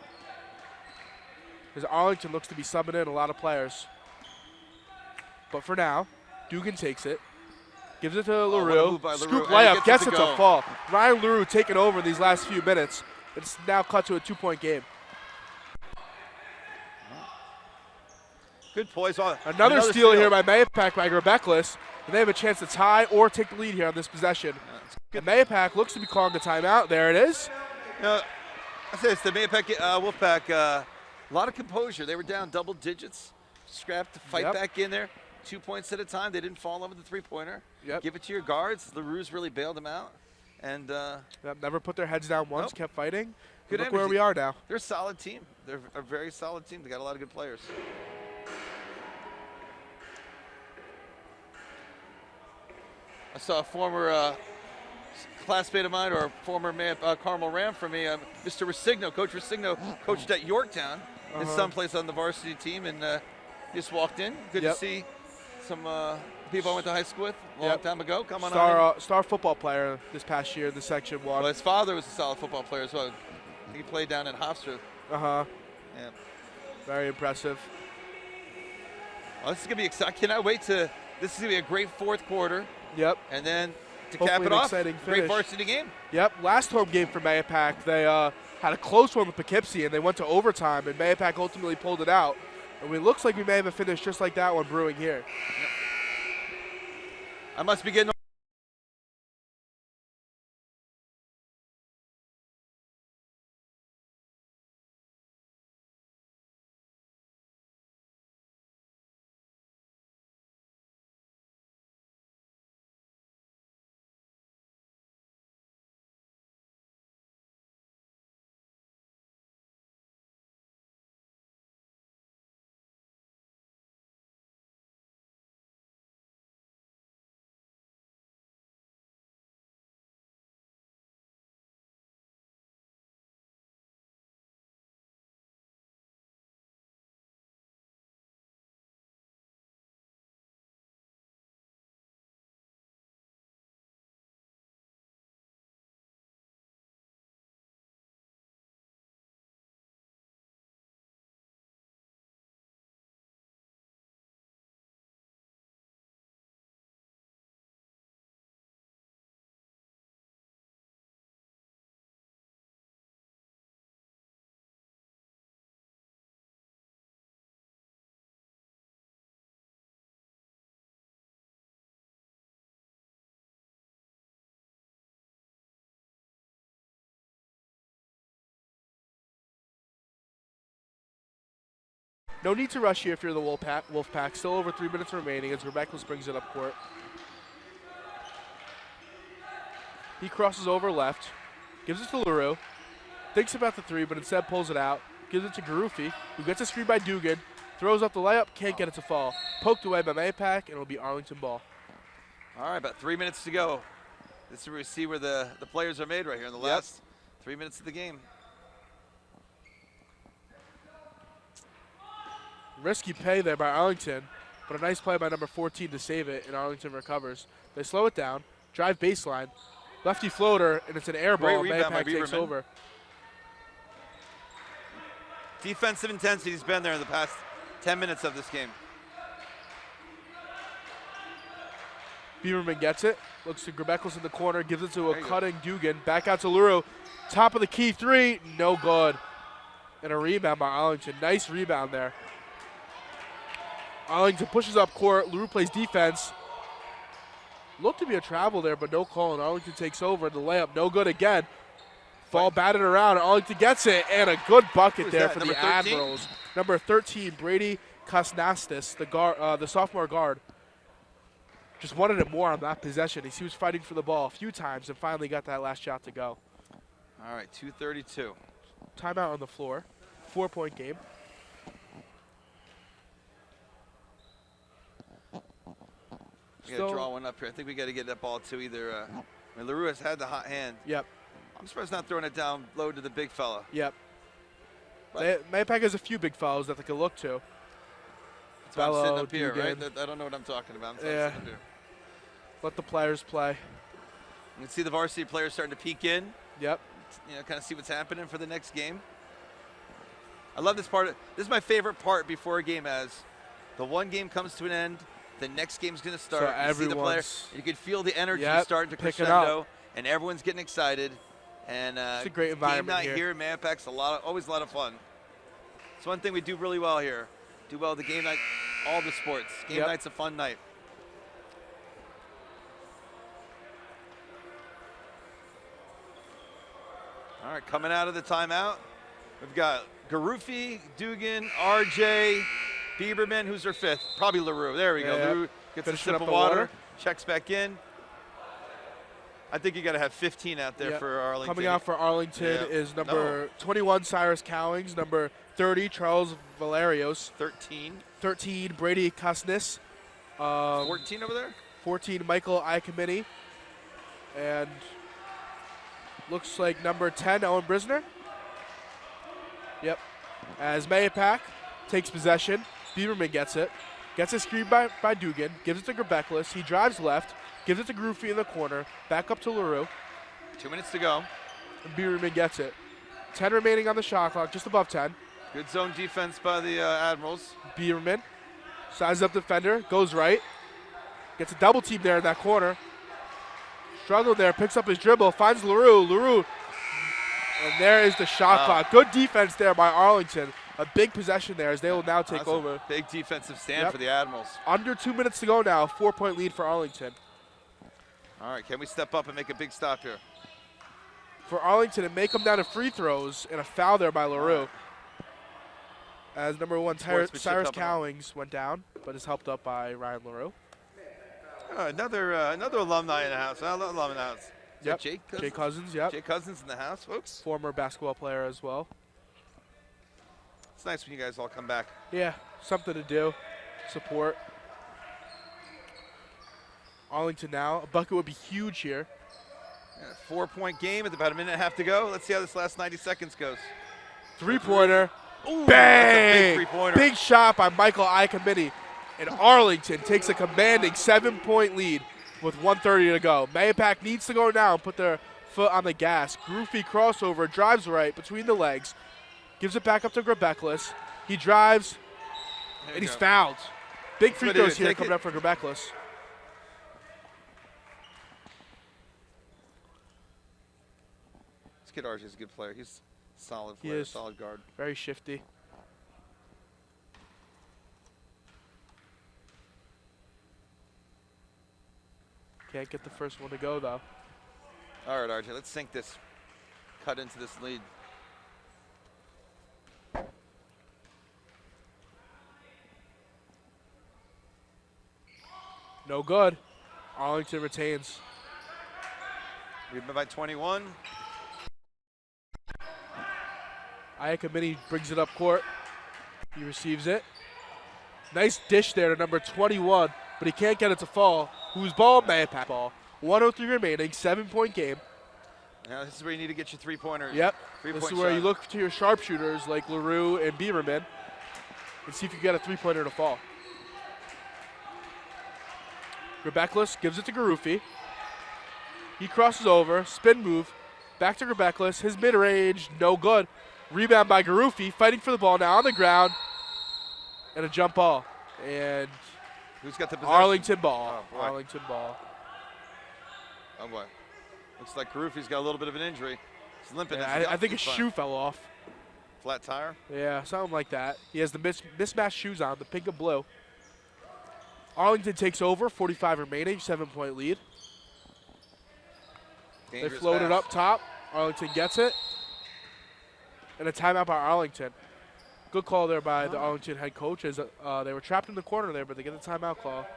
As Arlington looks to be subbing in a lot of players. But for now, Dugan takes it. Gives it to what a LaRue. move by LaRue, Scoop and he layup, gets it gets to it go. to fall. Ryan LaRue taking over in these last few minutes. It's now cut to a 2-point game. Good poise. On Another steal here by Mahopac by Grabeklis. And they have a chance to tie or take the lead here on this possession. And Mahopac looks to be calling a timeout. There it is. I say it's the Mahopac Wolfpack. A lot of composure. They were down double digits. Scrapped to fight Yep. back in there. 2 points at a time. They didn't fall over the three-pointer. Yep. Give it to your guards. LaRue's really bailed them out. And Yep, never put their heads down once, Nope. kept fighting. Good Look where energy. we are now. they're a solid team. They're a very solid team. They got a lot of good players. I saw a former classmate of mine, or a former Carmel Ram for me, Mr. Resigno. Coach Resigno coached at Yorktown. His son plays on the varsity team, and he just walked in. Good Yep. to see some people I went to high school with a long Yep. time ago. Come on Star football player this past year in the Section 1. Well, his father was a solid football player as well. He played down in Hofstra. Uh-huh. Yeah. Very impressive. Well, this is gonna be exciting. I cannot wait to. This is gonna be a great fourth quarter, Yep. and then to Hopefully cap it an off, exciting great finish. varsity game. Yep. Last home game for Mahopac, they had a close one with Poughkeepsie, and they went to overtime, and Mahopac ultimately pulled it out. And it looks like we may have a finish just like that one brewing here. I must be getting No need to rush here if you're the Wolfpack. Still over 3 minutes remaining as Rebecca brings it up court. He crosses over left, gives it to LaRue, thinks about the three, but instead pulls it out, gives it to Garufi, who gets a screen by Dugan, throws up the layup, can't get it to fall. Poked away by MAHOPAC, and it'll be Arlington ball. All right, about 3 minutes to go. This is where we see where the players are made right here in the last 3 minutes of the game. Risky play there by Arlington, but a nice play by number 14 to save it, and Arlington recovers. They slow it down, drive baseline, lefty floater, and it's an air ball. MAHOPAC takes over. Defensive intensity's been there in the past 10 minutes of this game. Bieberman gets it, looks to Grebeklis in the corner, gives it to a cutting Dugan, back out to Luru. Top of the key three, no good. And a rebound by Arlington. Nice rebound there. Arlington pushes up court, Luru plays defense. Looked to be a travel there, but no call, and Arlington takes over. The layup, no good again. Ball batted around, Arlington gets it, and a good bucket there for the Admirals. Number 13, Brady Kosnastis, the sophomore guard. Just wanted it more on that possession. He was fighting for the ball a few times and finally got that last shot to go. All right, 2:32. Timeout on the floor. 4-point game. We got to draw one up here. I think we got to get that ball to either. I mean, LaRue has had the hot hand. Yep. I'm surprised not throwing it down low to the big fella. Yep. MAHOPAC has a few big fellows that they can look to. That's why I'm sitting up here, right? I don't know what I'm talking about. So I'm sitting up here. Let the players play. You can see the varsity players starting to peek in. Yep. You know, kind of see what's happening for the next game. I love this part. This is my favorite part before a game, as the one game comes to an end. The next game's going to start. So you see the players. You can feel the energy starting to crescendo, and everyone's getting excited. And it's a great environment game night here in MAHOPAC's always a lot of fun. It's one thing we do really well here. Do well the game night, all the sports. Game night's a fun night. All right, coming out of the timeout, we've got Garufi, Dugan, RJ, Bieberman, who's their fifth? Probably LaRue. There we go. LaRue gets a sip of water, checks back in. I think you got to have 15 out there for Arlington. Coming out for Arlington is number 21, Cyrus Cowings, number 30, Charles Valerios. 13, Brady Kosnis. 14 over there? 14, Michael Iacomini. And looks like number 10, Owen Brisner. Yep. As MAHOPAC takes possession, Bieberman gets it. Gets a screen by Dugan, gives it to Grebeklis. He drives left, gives it to Garufi in the corner, back up to LaRue. 2 minutes to go. And Bieberman gets it. 10 remaining on the shot clock, just above 10. Good zone defense by the Admirals. Bieberman, sizes up defender, goes right. Gets a double team there in that corner. Struggled there, picks up his dribble, finds LaRue. And there is the shot clock. Good defense there by Arlington. A big possession there as they will now take over. Big defensive stand for the Admirals. Under 2 minutes to go now, 4-point lead for Arlington. All right, can we step up and make a big stop here? For Arlington, it may come down to free throws and a foul there by LaRue. As number 1, Cyrus Cowings went down, but is helped up by Ryan LaRue. Another alumni in the house. Alumni in the house. Yep. Jay Cousins? Jay Cousins, yep. Jay Cousins in the house, folks. Former basketball player as well. It's nice when you guys all come back. Yeah, something to do. Support. Arlington now. A bucket would be huge here. Yeah, 4-point game with about a minute and a half to go. Let's see how this last 90 seconds goes. Three-pointer. Ooh, bang! That's a big three-pointer. Big shot by Michael Iacomini. And Arlington takes a commanding 7-point lead with 1:30 to go. MAHOPAC needs to go now and put their foot on the gas. Groofy crossover, drives right between the legs. Gives it back up to Grebeklis. He drives, and he's fouled. Big free throws here coming up for Grebeklis. This kid RJ is a good player. He's a solid player, solid guard. Very shifty. Can't get the first one to go, though. All right, RJ, let's sink this. Cut into this lead. No good. Arlington retains. We've been by 21. Iakamini brings it up court. He receives it. Nice dish there to number 21, but he can't get it to fall. Who's ball? MAHOPAC ball. 1:03 remaining, 7-point game. Now this is where you need to get your three-pointers. Yep. Three-point This is where you shot. look to your sharpshooters like LaRue and Bieberman and see if you get a three-pointer to fall. Rebeklis gives it to Garufi. He crosses over, spin move, back to Rebeklis. His mid-range, no good. Rebound by Garufi, fighting for the ball now on the ground. And a jump ball. And Who's got the possession? Arlington ball. Oh, boy. Arlington ball. Oh, boy. Looks like Garufi's got a little bit of an injury. He's limping. Yeah, I think his shoe fell off. Flat tire? Yeah, something like that. He has the mismatched shoes on, the pink and blue. Arlington takes over, 45 remaining, 7-point lead. Dangerous They float it pass. up top. Arlington gets it. And a timeout by Arlington. Good call there by the Arlington head coach. As they were trapped in the corner there, but they get the timeout call.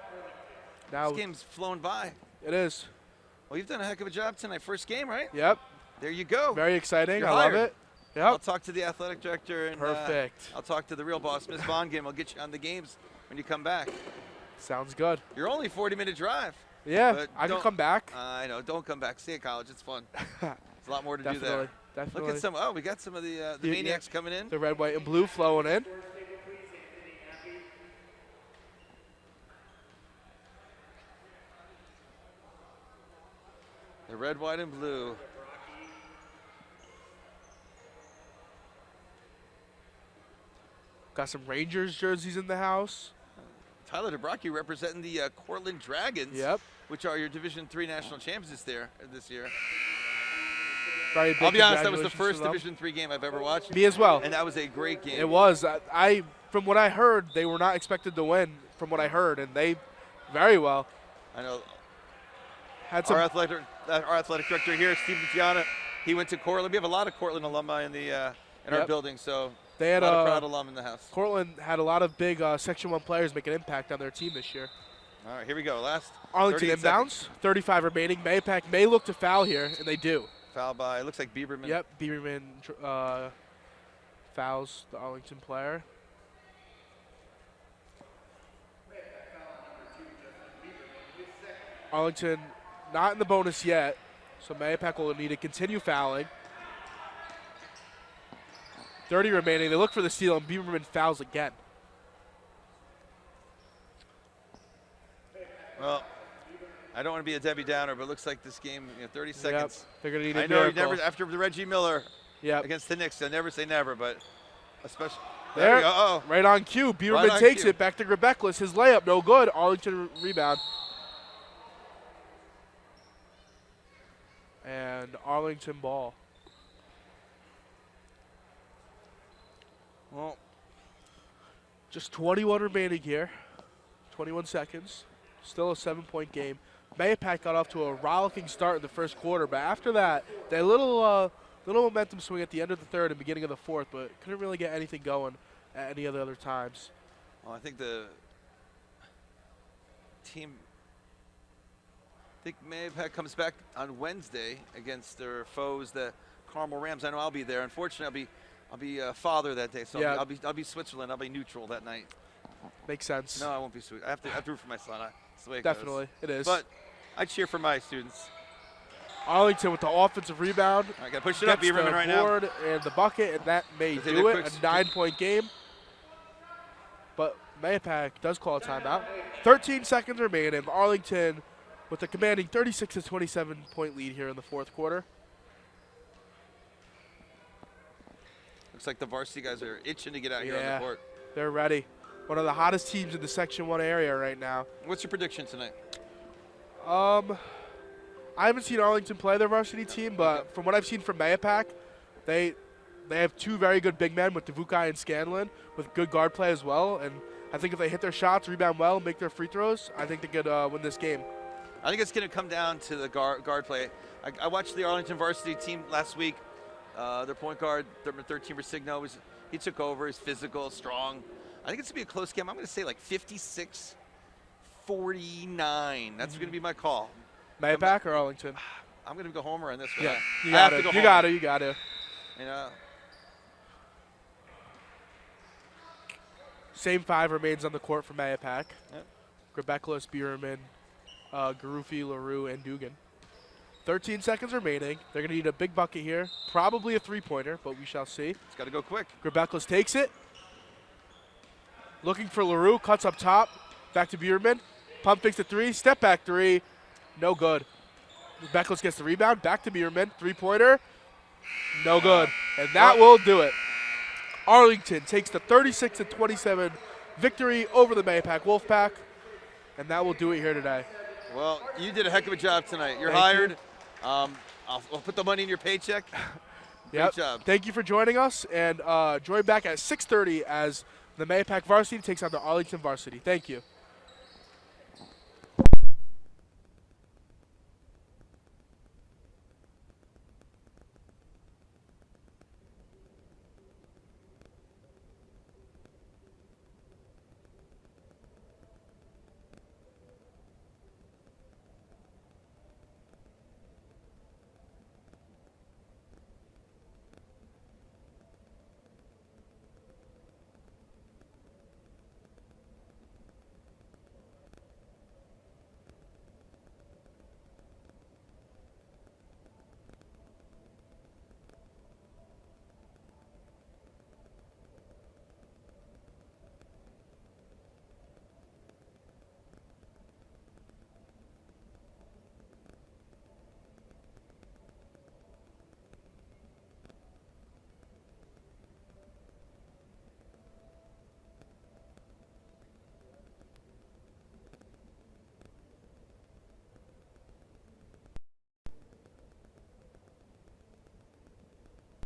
Now This game's flown by. it is. Well, you've done a heck of a job tonight. First game, right? Yep. There you go. Very exciting. You're I love hired. it. I'll Yep. talk to the athletic director. And, Perfect. I'll talk to the real boss, Ms. Von Game. I'll get you on the games when you come back. Sounds good. You're only 40-minute drive. Yeah, But I can don't- come back. I know. Don't come back. Stay at college. It's fun. There's a lot more to do Definitely. there. Definitely. Look at some. Oh, we got some of the Yeah, maniacs coming in. The red, white, and blue flowing in. The red, white, and blue. Got some Rangers jerseys in the house. Tyler DeBrocchi representing the Cortland Dragons. Yep. Which are your Division III national champions this year. Very big I'll be honest, that was the congratulations first to them. Division III game I've ever watched. Me as well. And that was a great game. It was. From what I heard, they were not expected to win. From what I heard, and they very well I know had some. our athletic director here, Steve Gianna, he went to Cortland. We have a lot of Cortland alumni in our Yep. building, so They had a lot of proud alum in the house. Cortland had a lot of big Section 1 players make an impact on their team this year. All right, here we go. Last Arlington 38 inbounds, seconds. 35 remaining. MAHOPAC may look to foul here, and they do. Foul by, it looks like Bieberman. Yep, Bieberman fouls the Arlington player. Arlington not in the bonus yet, so MAHOPAC will need to continue fouling. 30 remaining. They look for the steal, and Bieberman fouls again. Well, I don't want to be a Debbie Downer, but it looks like this game, 30 seconds. Yep, they're going to need a I know you miracle. never, after the Reggie Miller Yep. against the Knicks, I never say never, but especially. There, we go. Uh-oh. right on cue. Bieberman Right on takes cue. it back to Rebeklis. His layup, no good. Arlington rebound. And Arlington ball. Well, Just 21 remaining here. 21 seconds. Still a 7-point game. MAHOPAC got off to a rollicking start in the first quarter, but after that, they little momentum swing at the end of the third and beginning of the fourth, but couldn't really get anything going at any of the other times. well, I think the team. I think MAHOPAC comes back on Wednesday against their foes, the Carmel Rams. I know I'll be there. Unfortunately, I'll be father that day, so Yeah. I'll be Switzerland. I'll be neutral that night. Makes sense. No, I won't be sweet. I have to root for my son. That's the way it Definitely, goes. it is. But I cheer for my students. Arlington with the offensive rebound. All right, got to push it up, Gets Bieberman the right now. board and the bucket, and that may Let's take do a it. quick A 9-point game. But MAHOPAC does call a timeout. 13 seconds remain, and Arlington with a commanding 36 to 27-point lead here in the fourth quarter. Looks like the varsity guys are itching to get out here on Yeah. the court. They're ready. One of the hottest teams in the Section 1 area right now. What's your prediction tonight? I haven't seen Arlington play their varsity team, but from what I've seen from MAHOPAC, they have two very good big men with Devukai and Scanlon with good guard play as well. And I think if they hit their shots, rebound well, make their free throws, I think they could win this game. I think it's going to come down to the guard play. I watched the Arlington varsity team last week. Their point guard, number 13, Resigno, he took over. He's physical, strong. I think it's going to be a close game. I'm going to say like 56-50. 49. That's going to be my call. Mahopac or Arlington? I'm going to go homer on this one. Yeah, you I have got to it. go You homer. got it. You got it. You know, Same 5 remains on the court for Mahopac. Yep. Grabeklis, Bierman, Garufi, LaRue, and Dugan. 13 seconds remaining. They're going to need a big bucket here. Probably a three-pointer, but we shall see. it's got to go quick. Grabeklis takes it. Looking for LaRue. Cuts up top. Back to Bierman. Pump fakes the 3. Step back 3. No good. Grabeklis gets the rebound. Back to Bierman. Three-pointer. No good. And that will do it. Arlington takes the 36-27 victory over the Mahopac Wolfpack. And that will do it here today. Well, you did a heck of a job tonight. You're Thank hired. you. I'll put the money in your paycheck. Great Yep. job. Thank you for joining us. And join back at 6:30 as the Mahopac varsity takes on the Arlington varsity. Thank you.